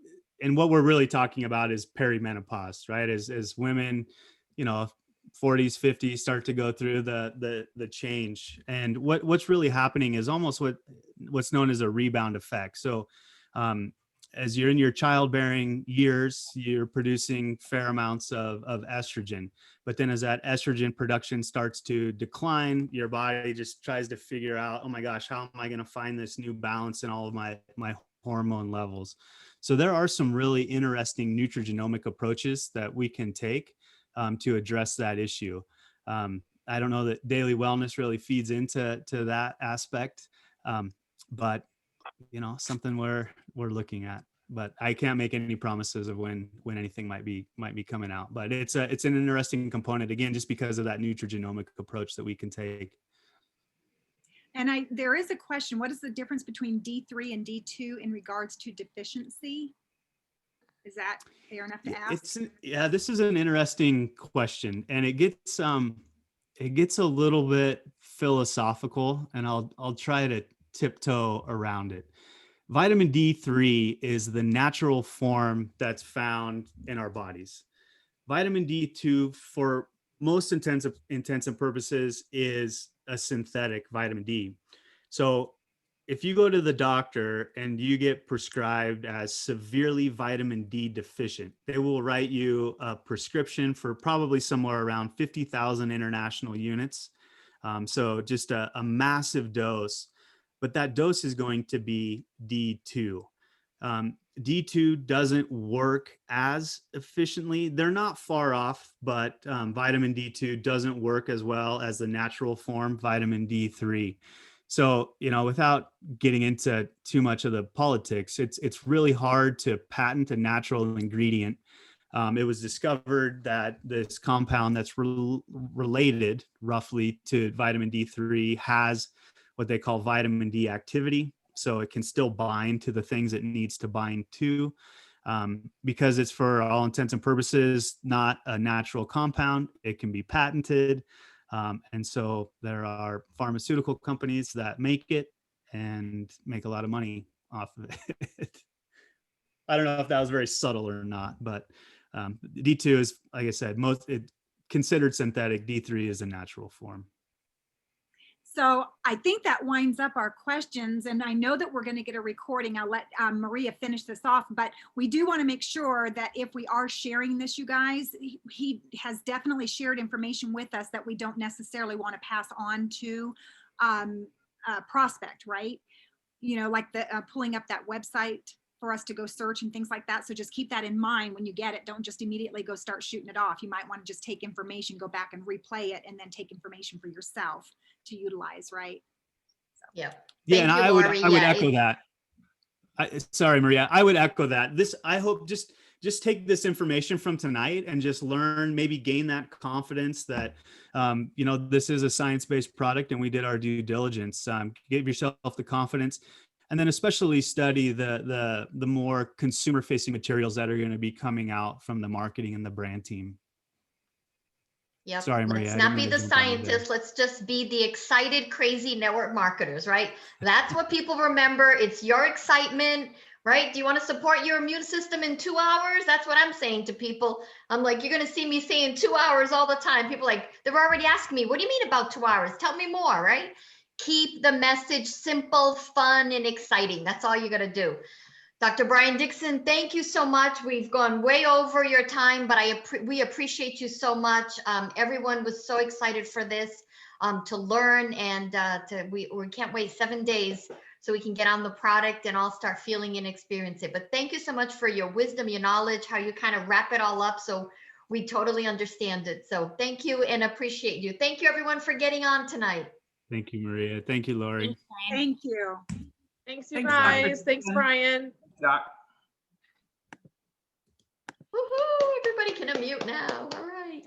we're really talking about is perimenopause, right? As women, 40s, 50s start to go through the change, and what's really happening is almost what's known as a rebound effect. So as you're in your childbearing years, you're producing fair amounts of estrogen. But then as that estrogen production starts to decline, your body just tries to figure out, oh my gosh, how am I going to find this new balance in all of my hormone levels? So there are some really interesting nutrigenomic approaches that we can take to address that issue. I don't know that daily wellness really feeds into that aspect, but something we're looking at. But I can't make any promises of when anything might be coming out. But it's an interesting component, again, just because of that nutrigenomic approach that we can take. And there is a question, what is the difference between D3 and D2 in regards to deficiency? Is that fair enough to ask? This is an interesting question, and it gets a little bit philosophical, and I'll try to tiptoe around it. Vitamin D3 is the natural form that's found in our bodies. Vitamin D2, for most intents and purposes, is a synthetic vitamin D. So if you go to the doctor and you get prescribed as severely vitamin D deficient, they will write you a prescription for probably somewhere around 50,000 international units. So just a massive dose, but that dose is going to be D2. D2 doesn't work as efficiently. They're not far off, but vitamin D2 doesn't work as well as the natural form, vitamin D3. So, without getting into too much of the politics, it's really hard to patent a natural ingredient. It was discovered that this compound that's related roughly to vitamin D3 has what they call vitamin D activity. So it can still bind to the things it needs to bind to, because it's, for all intents and purposes, not a natural compound. It can be patented. And so there are pharmaceutical companies that make it and make a lot of money off of it. I don't know if that was very subtle or not, but D2 is, like I said, considered synthetic. D3 is a natural form. So I think that winds up our questions, and I know that we're going to get a recording. I'll let Maria finish this off, but we do want to make sure that if we are sharing this, you guys, he has definitely shared information with us that we don't necessarily want to pass on to prospect, right? Like the pulling up that website for us to go search and things like that. So just keep that in mind when you get it. Don't just immediately go start shooting it off. You might want to just take information, go back and replay it, and then take information for yourself to utilize, right? So. Yeah. Yeah, and I would echo that. Sorry, Maria, I would echo that. I hope just take this information from tonight and just learn, maybe gain that confidence that, this is a science-based product and we did our due diligence. Give yourself the confidence. And then especially study the more consumer-facing materials that are going to be coming out from the marketing and the brand team. Yep. Sorry, Maria. Let's not be the scientists. Let's just be the excited, crazy network marketers, right? That's what people remember. It's your excitement, right? Do you want to support your immune system in 2 hours? That's what I'm saying to people. I'm like, you're going to see me saying 2 hours all the time. People they're already asking me, what do you mean about 2 hours? Tell me more, right? Keep the message simple, fun, and exciting. That's all you got to do. Dr. Brian Dixon, thank you so much. We've gone way over your time, but we appreciate you so much. Everyone was so excited for this to learn, and we can't wait 7 days so we can get on the product and all start feeling and experience it. But thank you so much for your wisdom, your knowledge, how you kind of wrap it all up so we totally understand it. So thank you and appreciate you. Thank you, everyone, for getting on tonight. Thank you, Maria. Thank you, Lori. Thank you. Thanks, you guys. Thanks, Brian. Woohoo! Everybody can unmute now. All right.